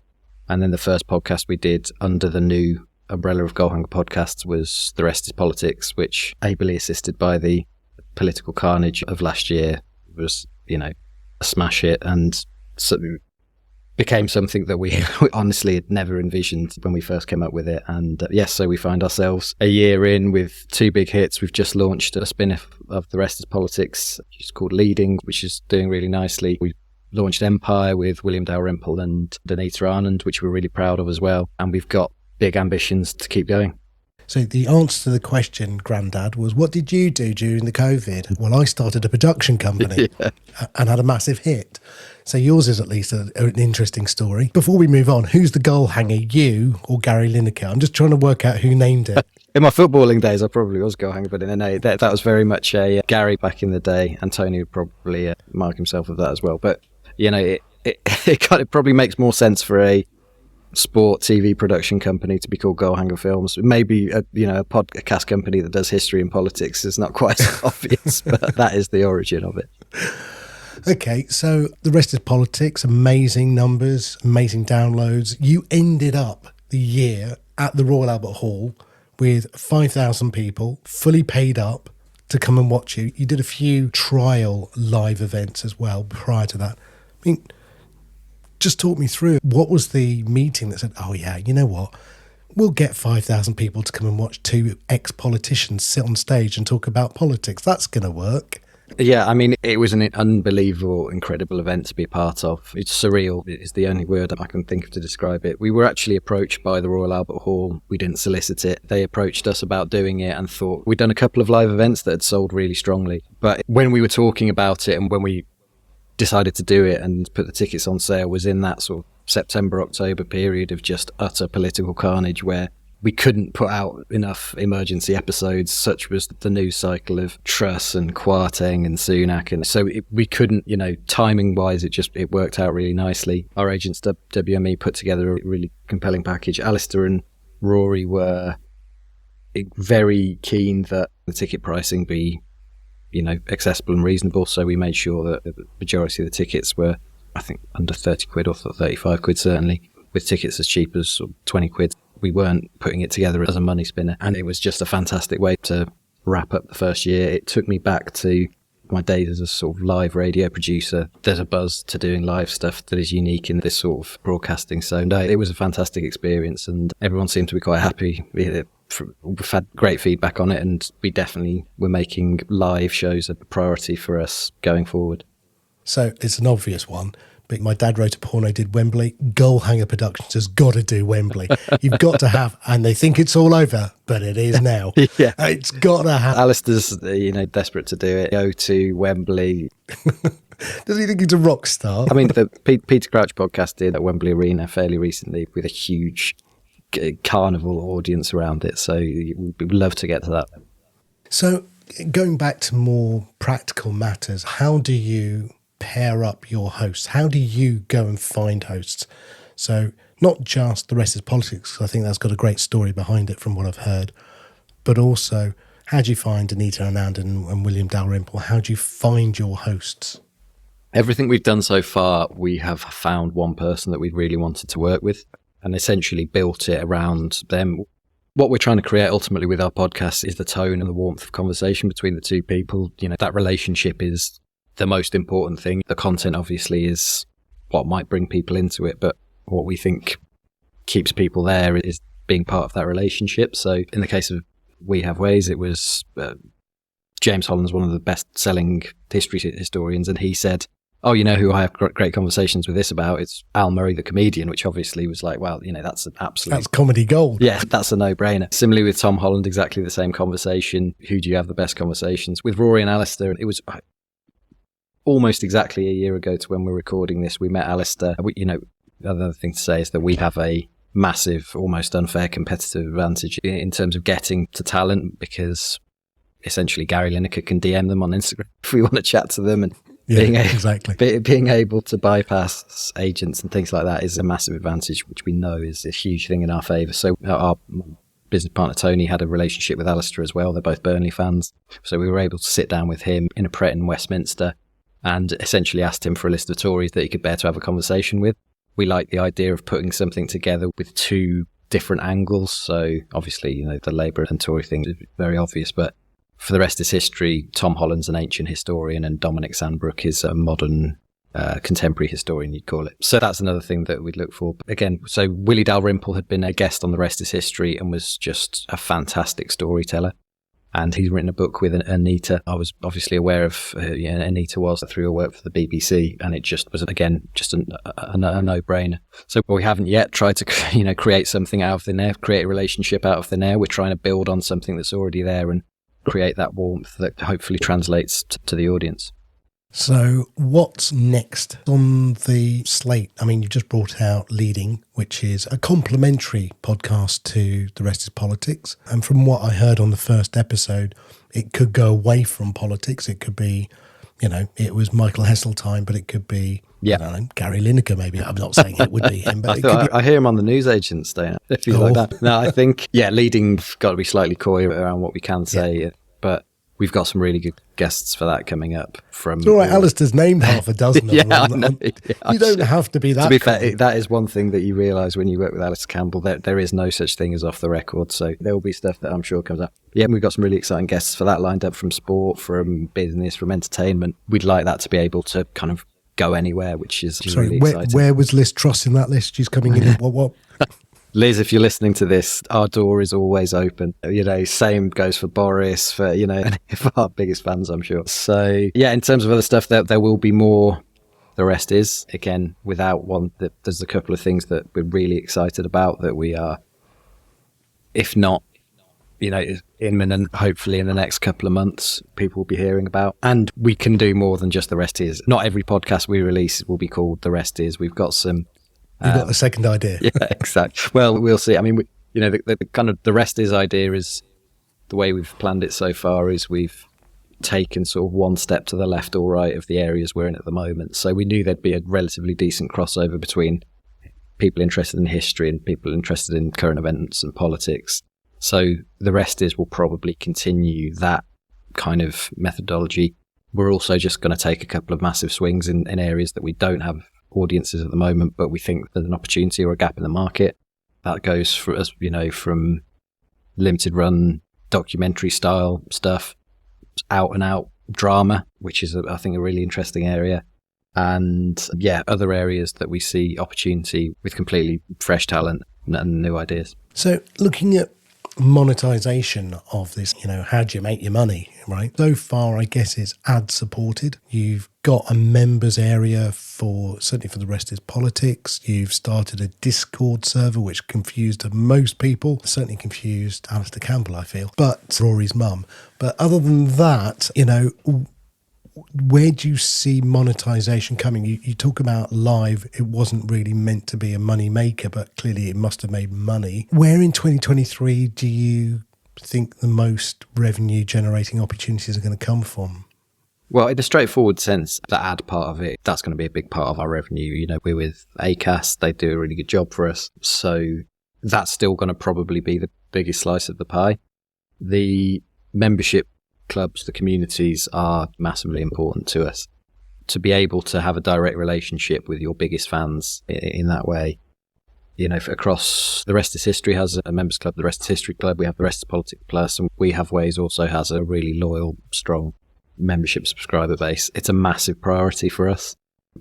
And then the first podcast we did under the new umbrella of Goalhanger Podcasts was The Rest is Politics, which, ably assisted by the political carnage of last year, was, a smash hit, and so became something that we honestly had never envisioned when we first came up with it. And so we find ourselves a year in with 2 big hits. We've just launched a spin-off of The Rest is Politics, which is called Leading, which is doing really nicely. We launched Empire with William Dalrymple and Danita Anand, which we're really proud of as well. And we've got big ambitions to keep going. So the answer to the question, Grandad, was what did you do during the COVID? Well, I started a production company and had a massive hit. So yours is at least an interesting story. Before we move on, who's the goal hanger, you or Gary Lineker? I'm just trying to work out who named it. In my footballing days, I probably was goal hanger, but that was very much a Gary back in the day, and Tony would probably mark himself with that as well. But, it probably makes more sense for a sport TV production company to be called Goalhanger Films. Maybe a podcast company that does history and politics is not quite obvious, but that is the origin of it. Okay, so The Rest is Politics, amazing numbers, amazing downloads. You ended up the year at the Royal Albert Hall with 5,000 people, fully paid up to come and watch you. You did a few trial live events as well prior to that. I mean, just talk me through, what was the meeting that said, oh yeah, you know what, we'll get 5,000 people to come and watch 2 ex-politicians sit on stage and talk about politics. That's going to work. Yeah, it was an unbelievable, incredible event to be a part of. It's surreal is the only word I can think of to describe it. We were actually approached by the Royal Albert Hall. We didn't solicit it. They approached us about doing it and thought we'd done a couple of live events that had sold really strongly. But when we were talking about it and when we decided to do it and put the tickets on sale was in that sort of September, October period of just utter political carnage where we couldn't put out enough emergency episodes. Such was the news cycle of Truss and Kwarteng and Sunak. And so we couldn't, timing wise, it worked out really nicely. Our agents, WME, put together a really compelling package. Alistair and Rory were very keen that the ticket pricing be accessible and reasonable. So we made sure that the majority of the tickets were, I think, under 30 quid or 35 quid certainly, with tickets as cheap as 20 quid. We weren't putting it together as a money spinner. And it was just a fantastic way to wrap up the first year. It took me back to my days as a sort of live radio producer. There's a buzz to doing live stuff that is unique in this sort of broadcasting. So no, it was a fantastic experience and everyone seemed to be quite happy. We've had great feedback on it and we definitely were making live shows a priority for us going forward. So it's an obvious one, but my dad wrote a porno, did Wembley. Goalhanger Productions has got to do Wembley. You've got to have, and they think it's all over, but it is now. Yeah. It's got to happen. Alistair's, desperate to do it. Go to Wembley. Does he think he's a rock star? I mean, the Peter Crouch podcast did at Wembley Arena fairly recently with a huge carnival audience around it. So we'd love to get to that. So going back to more practical matters, how do you pair up your hosts? How do you go and find hosts? So not just The Rest is Politics, 'cause I think that's got a great story behind it from what I've heard, but also how do you find Anita Anand and William Dalrymple? How do you find your hosts? Everything we've done so far, we have found one person that we really wanted to work with and essentially built it around them. What we're trying to create ultimately with our podcast is the tone and the warmth of conversation between the two people. That relationship is the most important thing. The content obviously is what might bring people into it, but what we think keeps people there is being part of that relationship. So in the case of We Have Ways, it was James Holland's one of the best-selling history historians, and he said, "Oh, you know who I have great conversations with this about? It's Al Murray, the comedian," which obviously was like, well, that's an absolute... That's comedy gold. Yeah, that's a no-brainer. Similarly with Tom Holland, exactly the same conversation. Who do you have the best conversations? With Rory and Alistair, it was almost exactly a year ago to when we're recording this. We met Alistair. The other thing to say is that we have a massive, almost unfair competitive advantage in terms of getting to talent, because essentially Gary Lineker can DM them on Instagram if we want to chat to them, and being able to bypass agents and things like that is a massive advantage, which we know is a huge thing in our favour. So our business partner Tony had a relationship with Alistair as well. They're both Burnley fans. So we were able to sit down with him in a Pret in Westminster and essentially asked him for a list of Tories that he could bear to have a conversation with. We like the idea of putting something together with two different angles. So obviously, the Labour and Tory thing is very obvious, but for The Rest is History, Tom Holland's an ancient historian and Dominic Sandbrook is a modern contemporary historian, you'd call it. So that's another thing that we'd look for. Again, so Willie Dalrymple had been a guest on The Rest is History and was just a fantastic storyteller. And he's written a book with Anita. I was obviously aware of who Anita was through her work for the BBC, and it just was, again, just a no-brainer. So we haven't yet tried to create something out of thin air, create a relationship out of thin air. We're trying to build on something that's already there and create that warmth that hopefully translates to the audience. So what's next on the slate? I mean, you just brought out Leading, which is a complimentary podcast to The Rest is Politics. And from what I heard on the first episode, it could go away from politics. It could be, it was Michael Heseltine, but it could be, I don't know, Gary Lineker maybe. I'm not saying it would be him, but I hear him on the newsagents, don't I? If you like that. No, I think, Leading's got to be slightly coy around what we can say, but we've got some really good guests for that coming up. It's all right, Alistair's named half a dozen of them. I know. You don't have to be that. To be fair, that is one thing that you realise when you work with Alistair Campbell. There is no such thing as off the record, so there will be stuff that I'm sure comes up. Yeah, we've got some really exciting guests for that lined up, from sport, from business, from entertainment. We'd like that to be able to kind of go anywhere, which is really exciting. Where was Liz Truss in that list? She's coming in. What? Liz, if you're listening to this, our door is always open. Same goes for Boris, for, any of our biggest fans, I'm sure. So, in terms of other stuff, there will be more. The rest is, again, without one, there's a couple of things that we're really excited about that we are, if not, imminent, hopefully in the next couple of months, people will be hearing about. And we can do more than just The Rest Is. Not every podcast we release will be called The Rest Is. We've got some... You've got a second idea. Yeah, exactly. Well, we'll see. I mean, the kind of The Rest Is idea is, the way we've planned it so far is we've taken sort of one step to the left or right of the areas we're in at the moment. So we knew there'd be a relatively decent crossover between people interested in history and people interested in current events and politics. So The Rest Is will probably continue that kind of methodology. We're also just going to take a couple of massive swings in areas that we don't have audiences at the moment, but we think there's an opportunity or a gap in the market. That goes for us, from limited run documentary style stuff, out and out drama, which is I think a really interesting area, and other areas that we see opportunity with completely fresh talent and new ideas. So looking at monetization of this, how do you make your money, right? So far, I guess it's ad supported. You've got a members area certainly for the rest is politics. You've started a Discord server, which confused most people, certainly confused Alistair Campbell, I feel, but Rory's mum. But other than that, where do you see monetization coming? You talk about live, it wasn't really meant to be a money maker, but clearly it must have made money. Where in 2023 do you think the most revenue generating opportunities are going to come from? Well, in a straightforward sense, the ad part of it, that's going to be a big part of our revenue. We're with Acast, they do a really good job for us. So that's still going to probably be the biggest slice of the pie. The membership clubs, the communities are massively important to us. To be able to have a direct relationship with your biggest fans in that way, across The Rest is History has a members club, The Rest is History Club, we have The Rest is Politics Plus, and We Have Ways also has a really loyal, strong membership subscriber base. It's a massive priority for us.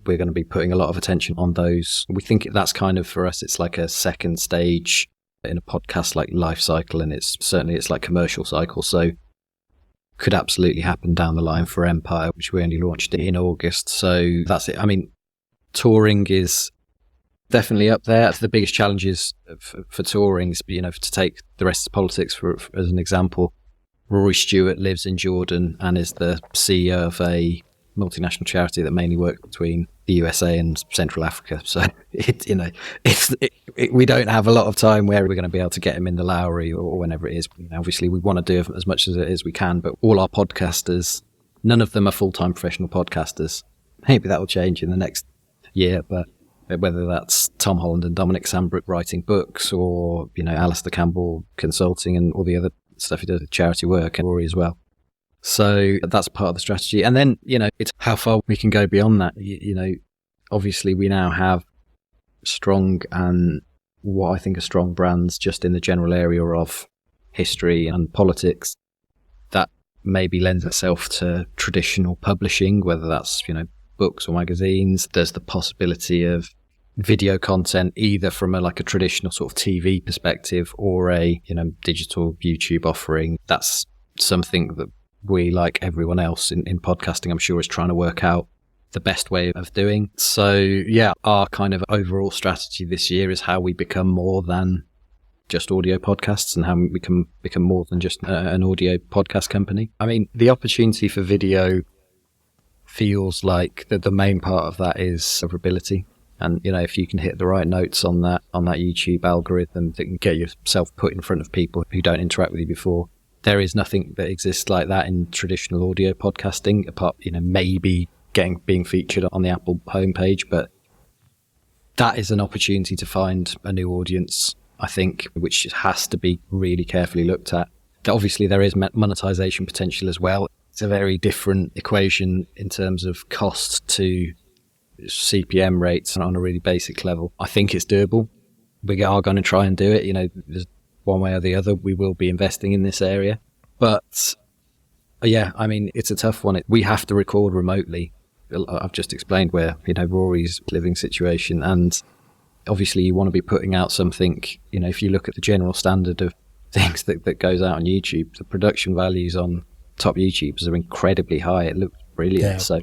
We're going to be putting a lot of attention on those. We think that's kind of, for us, it's like a second stage in a podcast like life cycle, and it's like commercial cycle. So could absolutely happen down the line for Empire, which we only launched in August. So that's it. I mean, touring is definitely up there. The biggest challenges for touring is, to take The Rest is Politics as an example. Rory Stewart lives in Jordan and is the CEO of a multinational charity that mainly works between the USA and Central Africa. So we don't have a lot of time where we're going to be able to get him in the Lowry or whenever it is. Obviously, we want to do as much as it is we can, but all our podcasters, none of them are full-time professional podcasters. Maybe that will change in the next year, but whether that's Tom Holland and Dominic Sandbrook writing books, or Alistair Campbell consulting and all the other stuff he does with charity work, and Rory as well. So that's part of the strategy. And then, it's how far we can go beyond that. Obviously we now have strong and what I think are strong brands just in the general area of history and politics that maybe lends itself to traditional publishing, whether that's, books or magazines. There's the possibility of video content, either from a traditional sort of TV perspective or a digital YouTube offering. That's something that we, like everyone else in podcasting, I'm sure, is trying to work out the best way of doing. So yeah, our kind of overall strategy this year is how we become more than just audio podcasts and how we can become more than just an audio podcast company. I mean, the opportunity for video feels like the main part of that is discoverability. And, if you can hit the right notes on that YouTube algorithm that can get yourself put in front of people who don't interact with you before, there is nothing that exists like that in traditional audio podcasting, apart, maybe being featured on the Apple homepage. But that is an opportunity to find a new audience, I think, which has to be really carefully looked at. Obviously, there is monetization potential as well. It's a very different equation in terms of cost to CPM rates on a really basic level. I think it's doable. We are going to try and do it. There's one way or the other, we will be investing in this area. But yeah, I mean, it's a tough one. We have to record remotely. I've just explained where, Rory's living situation. And obviously you want to be putting out something, if you look at the general standard of things that goes out on YouTube, the production values on top YouTubers are incredibly high. It looks brilliant. Yeah. So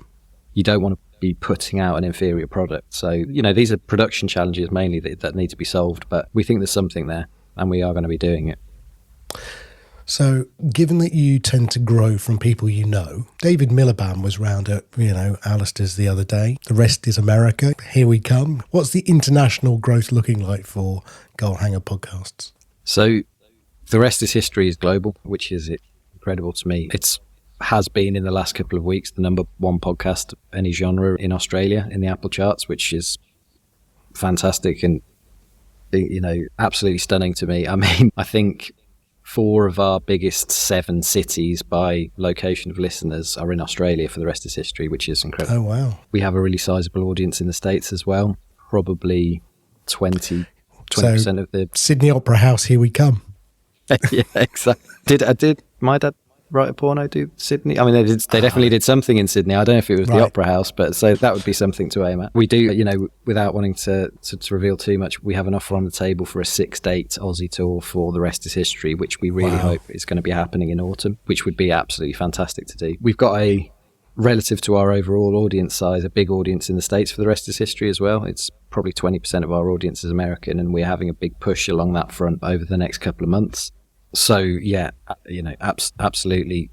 you don't want to be putting out an inferior product. So, these are production challenges mainly that need to be solved, but we think there's something there and we are going to be doing it. So given that you tend to grow from people David Miliband was round at, Alistair's the other day. The Rest is America. Here we come. What's the international growth looking like for Goalhanger podcasts? So The Rest is History is global, which is incredible to me. It has been in the last couple of weeks the number one podcast of any genre in Australia in the Apple charts, which is fantastic and absolutely stunning to me. I mean, I think 4 of our biggest 7 cities by location of listeners are in Australia for The Rest is History, which is incredible. Oh wow. We have a really sizable audience in the States as well, probably 20% of the Sydney Opera House, here we come. Yeah, exactly. Did my dad write a porno do Sydney? I mean, they definitely did something in Sydney. I don't know if it was the Opera House, but so that would be something to aim at. We do, you know, without wanting to reveal too much, we have an offer on the table for a 6-date Aussie tour for The Rest is History, which we really hope is going to be happening in autumn, which would be absolutely fantastic to do. We've got relative to our overall audience size, a big audience in the States for The Rest is History as well. It's probably 20% of our audience is American, and we're having a big push along that front over the next couple of months. So, yeah, you know, absolutely.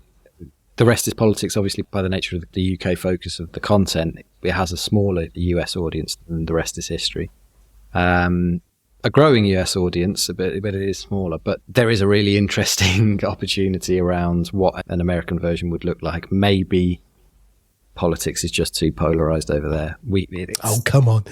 The Rest is Politics, obviously, by the nature of the UK focus of the content, it has a smaller US audience than The Rest is History. A growing US audience, but it is smaller. But there is a really interesting opportunity around what an American version would look like. Maybe politics is just too polarized over there. Come on.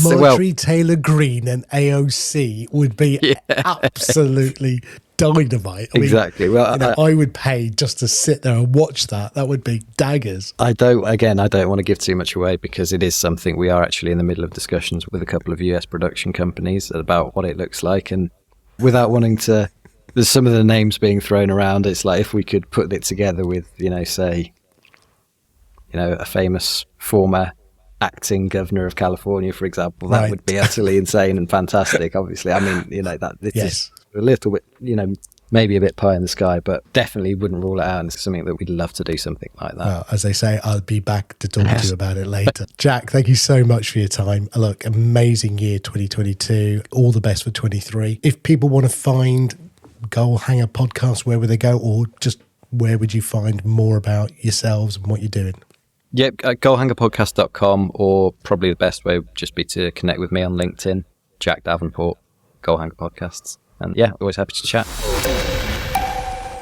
Marjorie Taylor Greene and AOC would be absolutely dynamite. Exactly. I would pay just to sit there and watch that. That would be daggers. I don't want to give too much away, because it is something we are actually in the middle of discussions with a couple of US production companies about what it looks like. And without wanting to, there's some of the names being thrown around. It's like, if we could put it together with, a famous former acting governor of California, for example, that would be utterly insane and fantastic. Obviously, I mean, that this is a little bit, maybe a bit pie in the sky, but definitely wouldn't rule it out. And it's something that we'd love to do something like that. Well, as they say, I'll be back to talk to you about it later. Jack, thank you so much for your time. Look, amazing year 2022. All the best for 23. If people want to find Goal Hanger Podcast, where would they go, or just where would you find more about yourselves and what you're doing? Yep, goalhangerpodcast.com, or probably the best way would just be to connect with me on LinkedIn, Jack Davenport, Goalhanger Podcasts. And yeah, always happy to chat.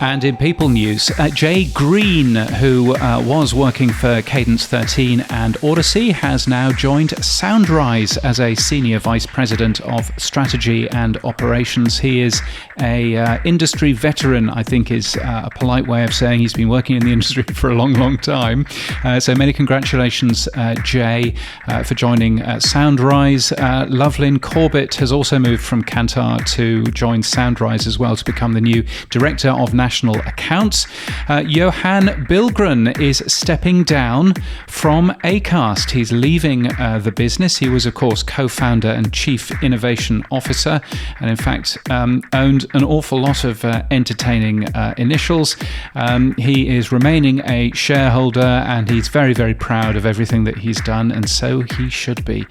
And in People News, Jay Green, who was working for Cadence 13 and Odyssey, has now joined Soundrise as a Senior Vice President of Strategy and Operations. He is a industry veteran, I think is a polite way of saying he's been working in the industry for a long, long time. So many congratulations, Jay, for joining Soundrise. Lovelyn Corbett has also moved from Kantar to join Soundrise as well, to become the new Director of National Accounts. Johan Billgren is stepping down from Acast. He's leaving the business. He was, of course, co-founder and chief innovation officer, and in fact owned an awful lot of entertaining initials. He is remaining a shareholder, and he's very, very proud of everything that he's done, and so he should be.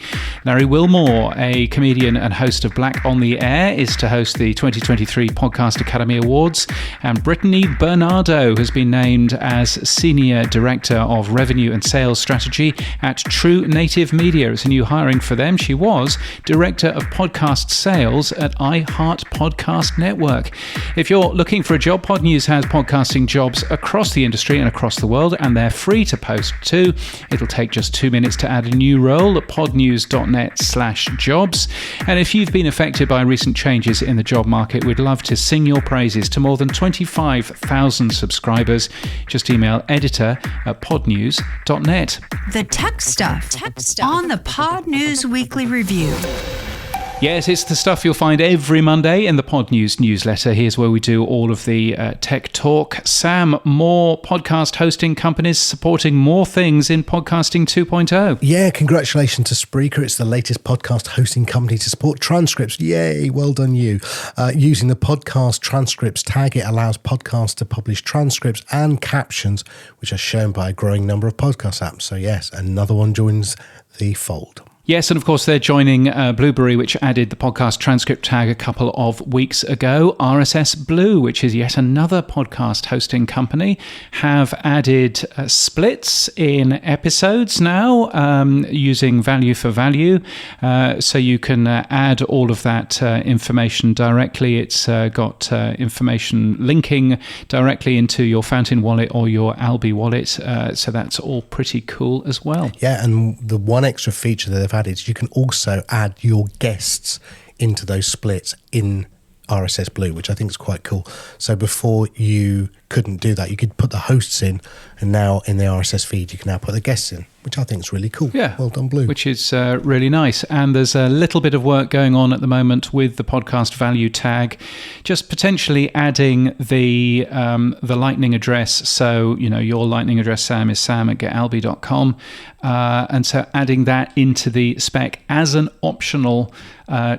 Larry Wilmore, a comedian and host of Black on the Air, is to host the 2023 Podcast Academy Awards, and Brittany Bernardo has been named as Senior Director of Revenue and Sales Strategy at True Native Media. It's a new hiring for them. She was Director of Podcast Sales at iHeart Podcast Network. If you're looking for a job, Pod News has podcasting jobs across the industry and across the world, and they're free to post too. It'll take just 2 minutes to add a new role at podnews.net/jobs. And if you've been affected by recent changes in the job market, we'd love to sing your praises to more than 25,000 subscribers. Just email editor@podnews.net. The tech stuff on the Pod News Weekly Review. Yes, it's the stuff you'll find every Monday in the Pod News newsletter. Here's where we do all of the tech talk. Sam, more podcast hosting companies supporting more things in Podcasting 2.0. Yeah, congratulations to Spreaker. It's the latest podcast hosting company to support transcripts. Yay, well done you. Using the podcast transcripts tag, it allows podcasts to publish transcripts and captions, which are shown by a growing number of podcast apps. So yes, another one joins the fold. Yes, and of course they're joining Blueberry, which added the podcast transcript tag a couple of weeks ago. RSS Blue, which is yet another podcast hosting company, have added splits in episodes now using value for value. So you can add all of that information directly. It's got information linking directly into your Fountain wallet or your Albi wallet. So that's all pretty cool as well. Yeah, and the one extra feature that they've added is you can also add your guests into those splits in RSS Blue, which I think is quite cool. So before you couldn't do that, you could put the hosts in And now in the RSS feed, you can now put the guests in, which I think is really cool. Yeah. Well done, Blue. Which is really nice. And there's a little bit of work going on at the moment with the podcast value tag, just potentially adding the lightning address. So, your lightning address, Sam, is sam@getalby.com. And so adding that into the spec as an optional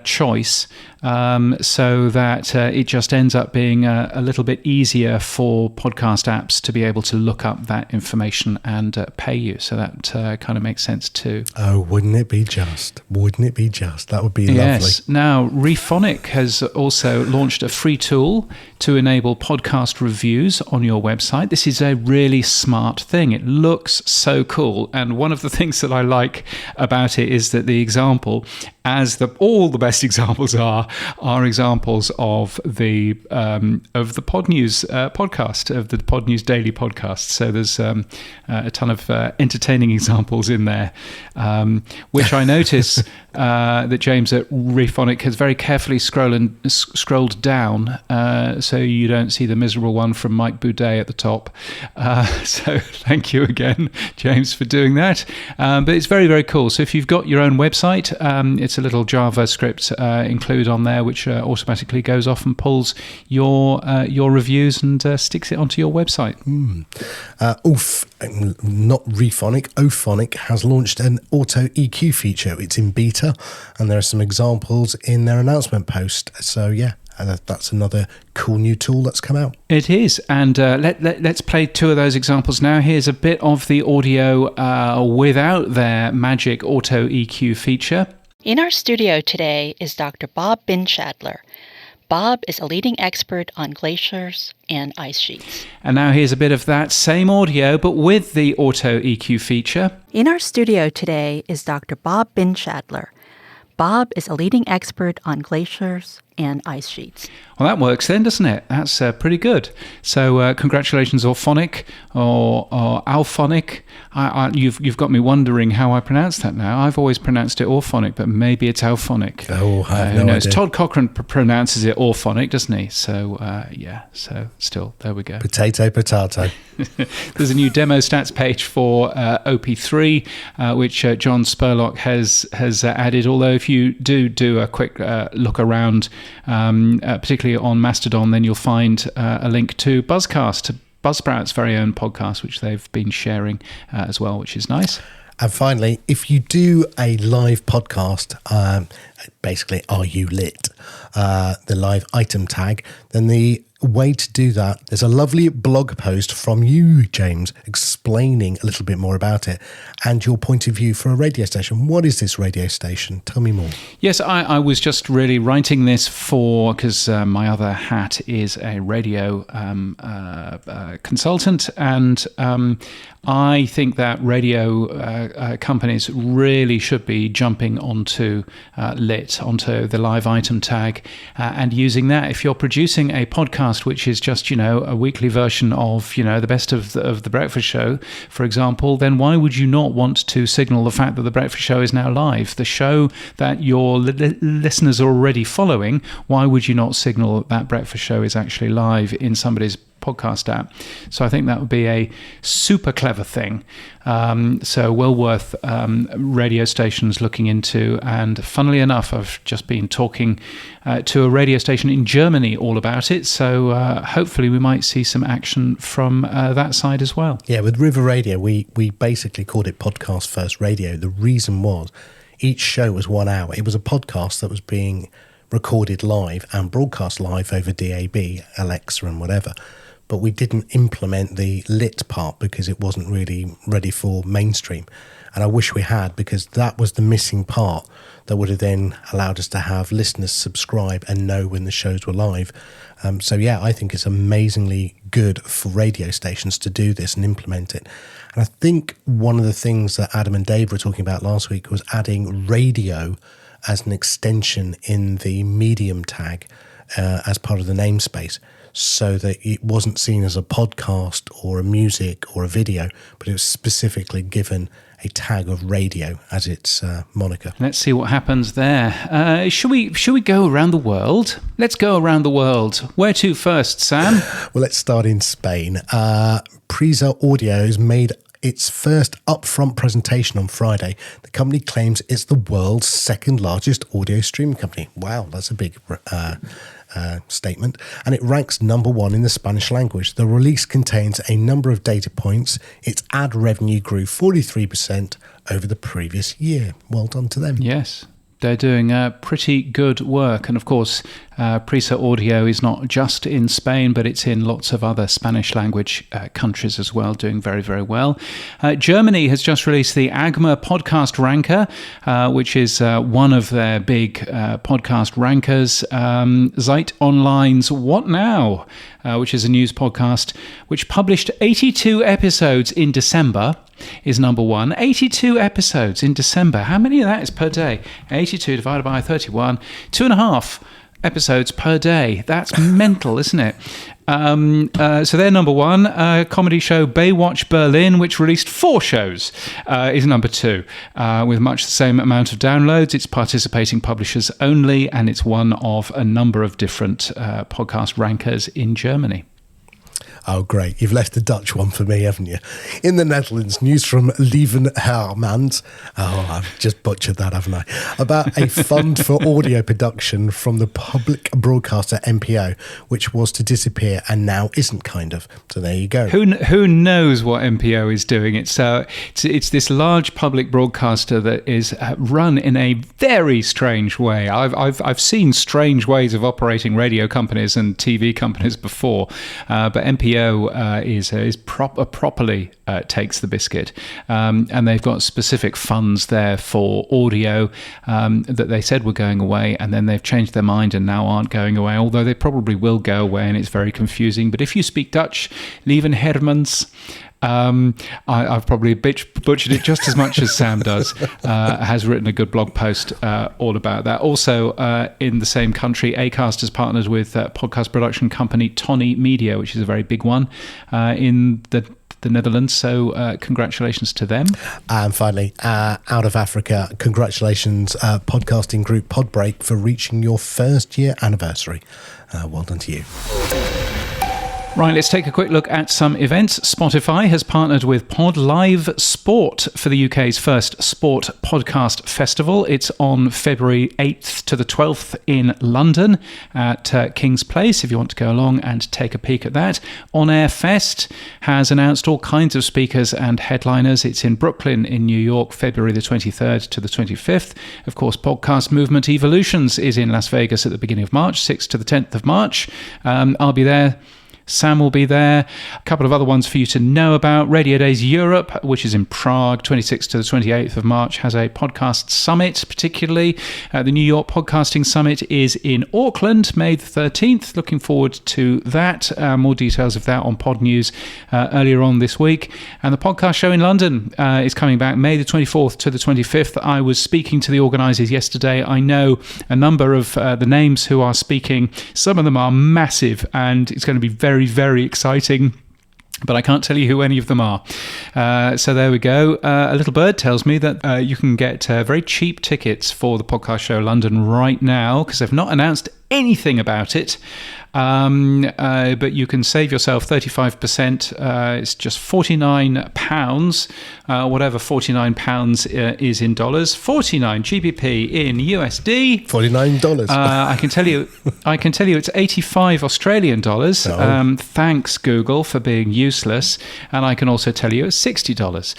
choice, so that it just ends up being a little bit easier for podcast apps to be able to look up that information and pay you. So that kind of makes sense too. Oh, wouldn't it be just? Wouldn't it be just? That would be Yes. lovely. Now, Rephonic has also launched a free tool to enable podcast reviews on your website. This is a really smart thing. It looks so cool. And one of the things that I like about it is that the example, as all the best examples are examples of the Pod News podcast, of the Pod News Daily podcast. So there's a ton of entertaining examples in there, which I notice that James at Rephonic has very carefully scrolled down, so you don't see the miserable one from Mike Boudet at the top. So thank you again, James, for doing that. But it's very, very cool. So if you've got your own website, it's a little JavaScript include on there, which automatically goes off and pulls your reviews and sticks it onto your website. Not Rephonic, Ophonic has launched an auto EQ feature. It's in beta, and there are some examples in their announcement post. So yeah, that's another cool new tool that's come out. It is, and let's play two of those examples now. Here's a bit of the audio without their magic auto EQ feature. In our studio today is Dr. Bob Binshadler. Bob is a leading expert on glaciers and ice sheets. And now here's a bit of that same audio, but with the auto EQ feature. In our studio today is Dr. Bob Binshadler. Bob is a leading expert on glaciers and ice sheets. Well, that works then, doesn't it? That's pretty good. So congratulations, Orphonic or Alphonic. You've got me wondering how I pronounce that now. I've always pronounced it Orphonic, but maybe it's Alphonic. Oh, I have who no knows? idea. Todd Cochran pronounces it Orphonic, doesn't he? So, so still, there we go. Potato. There's a new demo stats page for OP3, which John Spurlock has added. Although if you do a quick look around, particularly on Mastodon, then you'll find a link to Buzzcast, Buzzsprout's very own podcast, which they've been sharing as well, which is nice. And finally, if you do a live podcast, basically, are you lit? The live item tag, then the way to do that, there's a lovely blog post from you, James, explaining a little bit more about it and your point of view for a radio station. What is this radio station? Tell me more. Yes, I was just really writing this because my other hat is a radio consultant, and I think that radio companies really should be jumping onto onto the live item tag and using that. If you're producing a podcast which is just, a weekly version of, the best of the breakfast show, for example, then why would you not want to signal the fact that the breakfast show is now live? The show that your listeners are already following, why would you not signal that breakfast show is actually live in somebody's podcast app? So I think that would be a super clever thing. So well worth radio stations looking into. And funnily enough, I've just been talking to a radio station in Germany all about it. So hopefully we might see some action from that side as well. Yeah, with River Radio, we basically called it Podcast First Radio. The reason was each show was 1 hour. It was a podcast that was being recorded live and broadcast live over DAB, Alexa and whatever. But we didn't implement the lit part because it wasn't really ready for mainstream. And I wish we had, because that was the missing part that would have then allowed us to have listeners subscribe and know when the shows were live. So yeah, I think it's amazingly good for radio stations to do this and implement it. And I think one of the things that Adam and Dave were talking about last week was adding radio as an extension in the medium tag as part of the namespace. so that it wasn't seen as a podcast or a music or a video, but it was specifically given a tag of radio as its moniker. Let's see what happens there. Should we go around the world? Let's go around the world. Where to first, Sam? Well, let's start in Spain. Prisa Audio has made its first upfront presentation on Friday. The company claims it's the world's second largest audio streaming company. Wow, that's a big statement. And it ranks number 1 in the Spanish language. The release contains a number of data points. Its ad revenue grew 43% over the previous year. Well done to them. Yes. They're doing pretty good work. And of course, Prisa Audio is not just in Spain, but it's in lots of other Spanish language countries as well, doing very, very well. Germany has just released the AGMA podcast ranker, which is one of their big podcast rankers. Zeit Online's What Now, which is a news podcast, which published 82 episodes in December, is number 1. 82 episodes in December. How many of that is per day? 82 divided by 31. 2.5 episodes per day. That's mental, isn't it? So they're number 1. Comedy show Baywatch Berlin, which released 4 shows, is number 2. With much the same amount of downloads. It's participating publishers only, and it's one of a number of different podcast rankers in Germany. Oh, great. You've left the Dutch one for me, haven't you? In the Netherlands, news from Lieven Hermans. Oh, I've just butchered that, haven't I? About a fund for audio production from the public broadcaster NPO, which was to disappear and now isn't, kind of. So there you go. Who knows what NPO is doing? It's this large public broadcaster that is run in a very strange way. I've seen strange ways of operating radio companies and TV companies before, but NPO properly takes the biscuit, and they've got specific funds there for audio that they said were going away, and then they've changed their mind and now aren't going away, although they probably will go away, and it's very confusing. But if you speak Dutch, Lieven Hermans, I've probably butchered it just as much as Sam does, has written a good blog post all about that. Also, in the same country, Acast has partnered with podcast production company Tony Media, which is a very big one in the Netherlands. So congratulations to them. And finally, out of Africa, congratulations podcasting group Podbreak for reaching your first year anniversary. Well done to you. Right, let's take a quick look at some events. Spotify has partnered with Pod Live Sport for the UK's first sport podcast festival. It's on February 8th to the 12th in London at King's Place, if you want to go along and take a peek at that. On Air Fest has announced all kinds of speakers and headliners. It's in Brooklyn in New York, February the 23rd to the 25th. Of course, Podcast Movement Evolutions is in Las Vegas at the beginning of March, 6th to the 10th of March. I'll be there. Sam will be there. A couple of other ones for you to know about. Radio Days Europe, which is in Prague, 26th to the 28th of March, has a podcast summit, particularly. The New York Podcasting Summit is in Auckland, May the 13th. Looking forward to that. More details of that on Pod News earlier on this week. And the podcast show in London is coming back May the 24th to the 25th. I was speaking to the organisers yesterday. I know a number of the names who are speaking. Some of them are massive, and it's going to be very, very exciting, but I can't tell you who any of them are. So there we go. A little bird tells me that you can get very cheap tickets for the Podcast Show London right now, because they've not announced anything about it. But you can save yourself 35%. It's just £49, whatever £49 is in dollars. 49 GBP in USD. $49. I can tell you it's 85 Australian dollars. Oh. Thanks Google for being useless. And I can also tell you it's $60.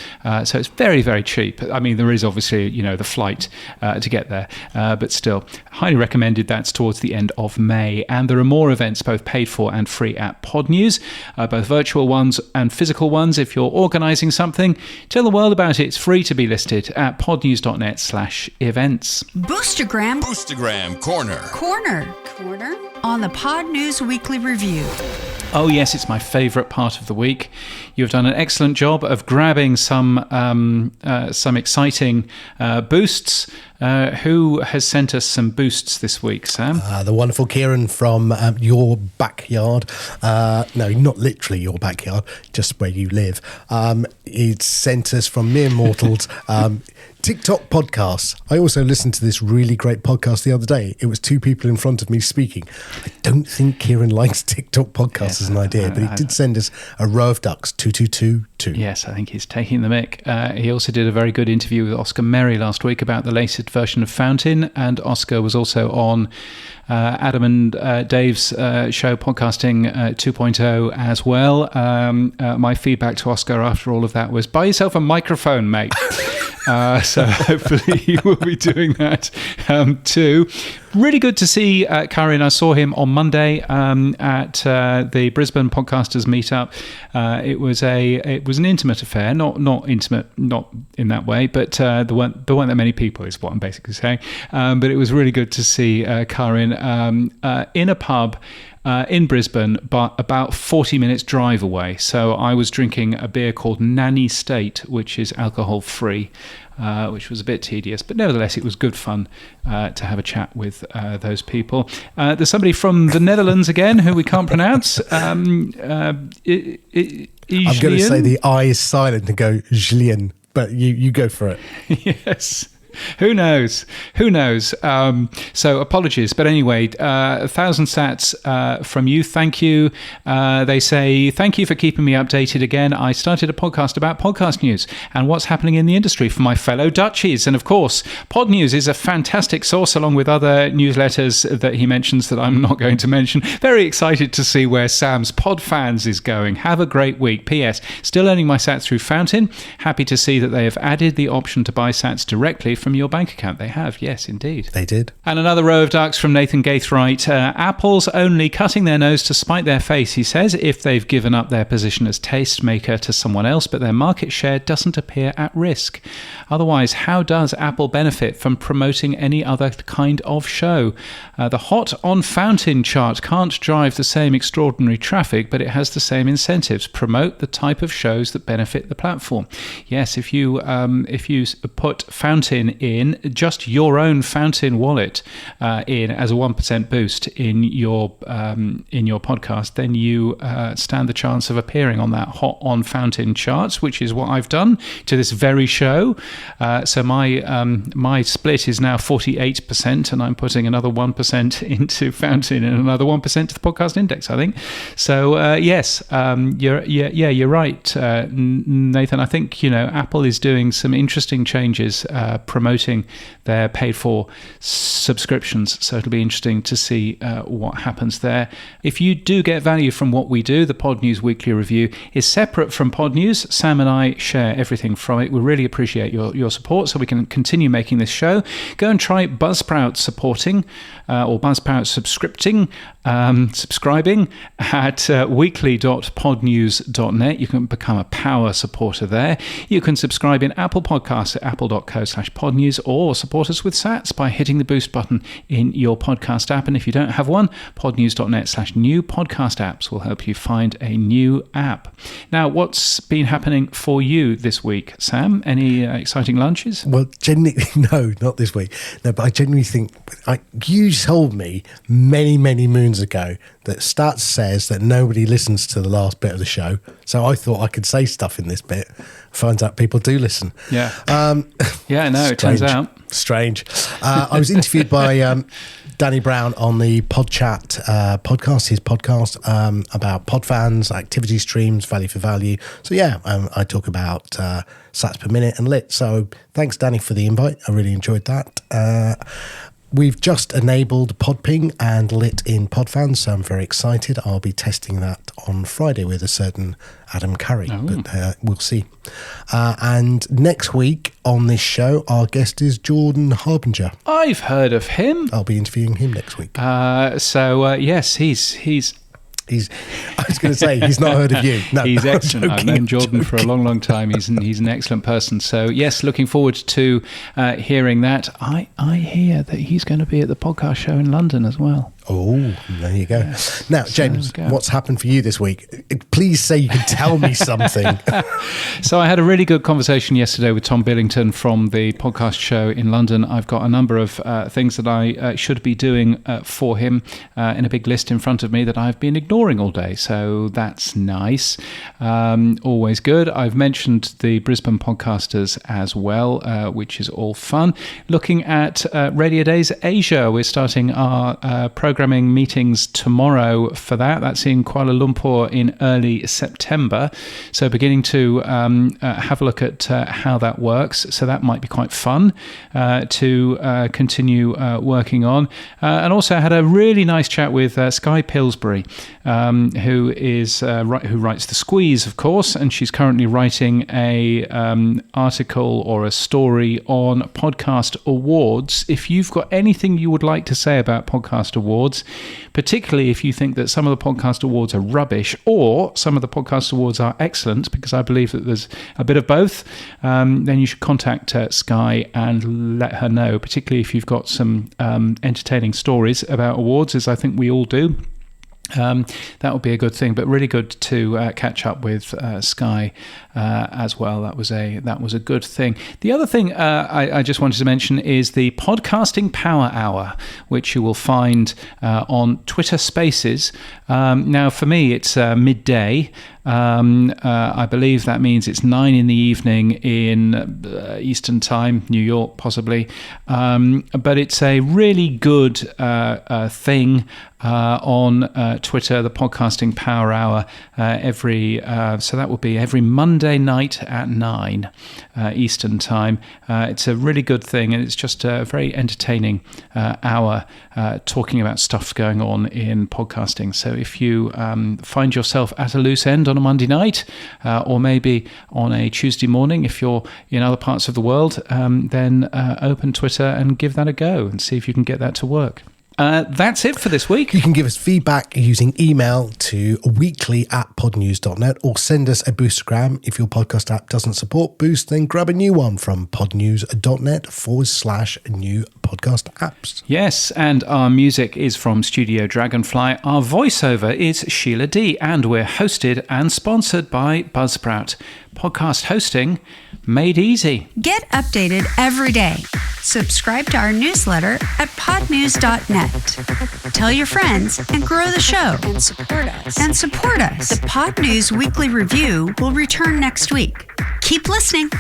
So it's very, very cheap. I mean, there is obviously, the flight to get there, but still highly recommended. That's towards the end of May. And there are more events, both paid for and free, at Pod News, both virtual ones and physical ones. If you're organising something, tell the world about it. It's free to be listed at podnews.net/events. Boostagram Corner on the Pod News Weekly Review. Oh yes, it's my favourite part of the week. You've done an excellent job of grabbing some exciting boosts. Who has sent us some boosts this week, Sam? The wonderful Kieran from your backyard. No, not literally your backyard, just where you live. It's sent us from mere mortals. TikTok podcasts. I also listened to this really great podcast the other day. It was two people in front of me speaking. I don't think Kieran likes TikTok podcasts as an idea, but he did send us a row of ducks, 2222. Yes, I think he's taking the mick. He also did a very good interview with Oscar Merry last week about the latest version of Fountain, and Oscar was also on Adam and Dave's show, Podcasting 2.0 as well. My feedback to Oscar after all of that was, buy yourself a microphone, mate. So hopefully he will be doing that too. Really good to see Karin. I saw him on Monday at the Brisbane Podcasters Meetup. It was an intimate affair, not intimate, not in that way, but there weren't that many people, is what I'm basically saying. But it was really good to see Karin in a pub in Brisbane, but about 40 minutes drive away. So I was drinking a beer called Nanny State, which is alcohol free, which was a bit tedious, but nevertheless it was good fun to have a chat with those people. There's somebody from the Netherlands again who we can't pronounce. I'm going to say the I is silent and go Julien, but you go for it. Yes. Who knows? So apologies. But anyway, 1,000 sats from you. Thank you. They say, thank you for keeping me updated again. I started a podcast about podcast news and what's happening in the industry for my fellow Dutchies. And of course, Pod News is a fantastic source along with other newsletters that he mentions that I'm not going to mention. Very excited to see where Sam's Pod Fans is going. Have a great week. P.S. Still earning my sats through Fountain. Happy to see that they have added the option to buy sats directly from your bank account. They have, yes, indeed. They did. And another row of ducks from Nathan Gaithright. Apple's only cutting their nose to spite their face, he says, if they've given up their position as tastemaker to someone else, but their market share doesn't appear at risk. Otherwise, how does Apple benefit from promoting any other kind of show? The Hot on Fountain chart can't drive the same extraordinary traffic, but it has the same incentives. Promote the type of shows that benefit the platform. Yes, if you put Fountain in, just your own Fountain wallet in as a 1% boost in your podcast, then you stand the chance of appearing on that Hot on Fountain charts, which is what I've done to this very show. So my split is now 48%, and I'm putting another 1% into Fountain and another 1% to the podcast index, I think. So yes, you're right, Nathan. I think Apple is doing some interesting changes, promoting their paid for subscriptions. So it'll be interesting to see what happens there. If you do get value from what we do, the Pod News Weekly Review is separate from Pod News. Sam and I share everything from it. We really appreciate your support so we can continue making this show. Go and try Buzzsprout supporting or Buzzsprout subscribing at weekly.podnews.net. You can become a power supporter there. You can subscribe in Apple Podcasts at apple.co/podnews, or support us with sats by hitting the boost button in your podcast app. And if you don't have one, podnews.net/new podcast apps will help you find a new app. Now, what's been happening for you this week, Sam? Any exciting lunches? Well, genuinely, no, not this week. No, but I genuinely think you told me many, many moons ago that Stats says that nobody listens to the last bit of the show. So I thought I could say stuff in this bit. Finds out people do listen. Yeah. Yeah, no, it turns out. Strange. I was interviewed by Danny Brown on the PodChat podcast, his podcast about pod fans, activity streams, value for value. So yeah, I talk about sats per minute and lit. So thanks, Danny, for the invite. I really enjoyed that. We've just enabled Podping and Lit in Podfans, so I'm very excited. I'll be testing that on Friday with a certain Adam Curry, but we'll see. And next week on this show, our guest is Jordan Harbinger. I've heard of him. I'll be interviewing him next week. Yes, he's I was going to say, he's not heard of you. No, he's excellent. I've known Jordan for a long, long time. He's an excellent person. So, yes, looking forward to hearing that. I hear that he's going to be at the podcast show in London as well. Oh, there you go. Now, James, what's happened for you this week? Please say you can tell me something. So I had a really good conversation yesterday with Tom Billington from the podcast show in London. I've got a number of things that I should be doing for him in a big list in front of me that I've been ignoring all day. So that's nice. Always good. I've mentioned the Brisbane podcasters as well, which is all fun. Looking at Radio Days Asia, we're starting our programming meetings tomorrow for that. That's in Kuala Lumpur in early September. So beginning to have a look at how that works. So that might be quite fun to continue working on. And also I had a really nice chat with Skye Pillsbury, who writes The Squeeze, of course, and she's currently writing a article or a story on podcast awards. If you've got anything you would like to say about podcast awards, particularly if you think that some of the podcast awards are rubbish or some of the podcast awards are excellent, because I believe that there's a bit of both, then you should contact Skye and let her know, particularly if you've got some entertaining stories about awards, as I think we all do. That would be a good thing, but really good to catch up with Skye as well. That was a good thing. The other thing I just wanted to mention is the Podcasting Power Hour, which you will find on Twitter Spaces. Now, for me, it's midday. I believe that means it's 9 p.m. in Eastern Time, New York, possibly. But it's a really good thing on Twitter, the Podcasting Power Hour, so that will be every Monday night at 9 Eastern Time. It's a really good thing, and it's just a very entertaining hour talking about stuff going on in podcasting. So if you find yourself at a loose end on a Monday night, or maybe on a Tuesday morning if you're in other parts of the world, then open Twitter and give that a go and see if you can get that to work. That's it for this week. You can give us feedback using email to weekly@podnews.net or send us a Boostagram. If your podcast app doesn't support Boost, then grab a new one from podnews.net/new podcast apps. Yes, and our music is from Studio Dragonfly. Our voiceover is Sheila D, and we're hosted and sponsored by Buzzsprout. Podcast hosting made easy. Get updated every day. Subscribe to our newsletter at podnews.net. Tell your friends and grow the show. And support us. The Pod News Weekly Review will return next week. Keep listening.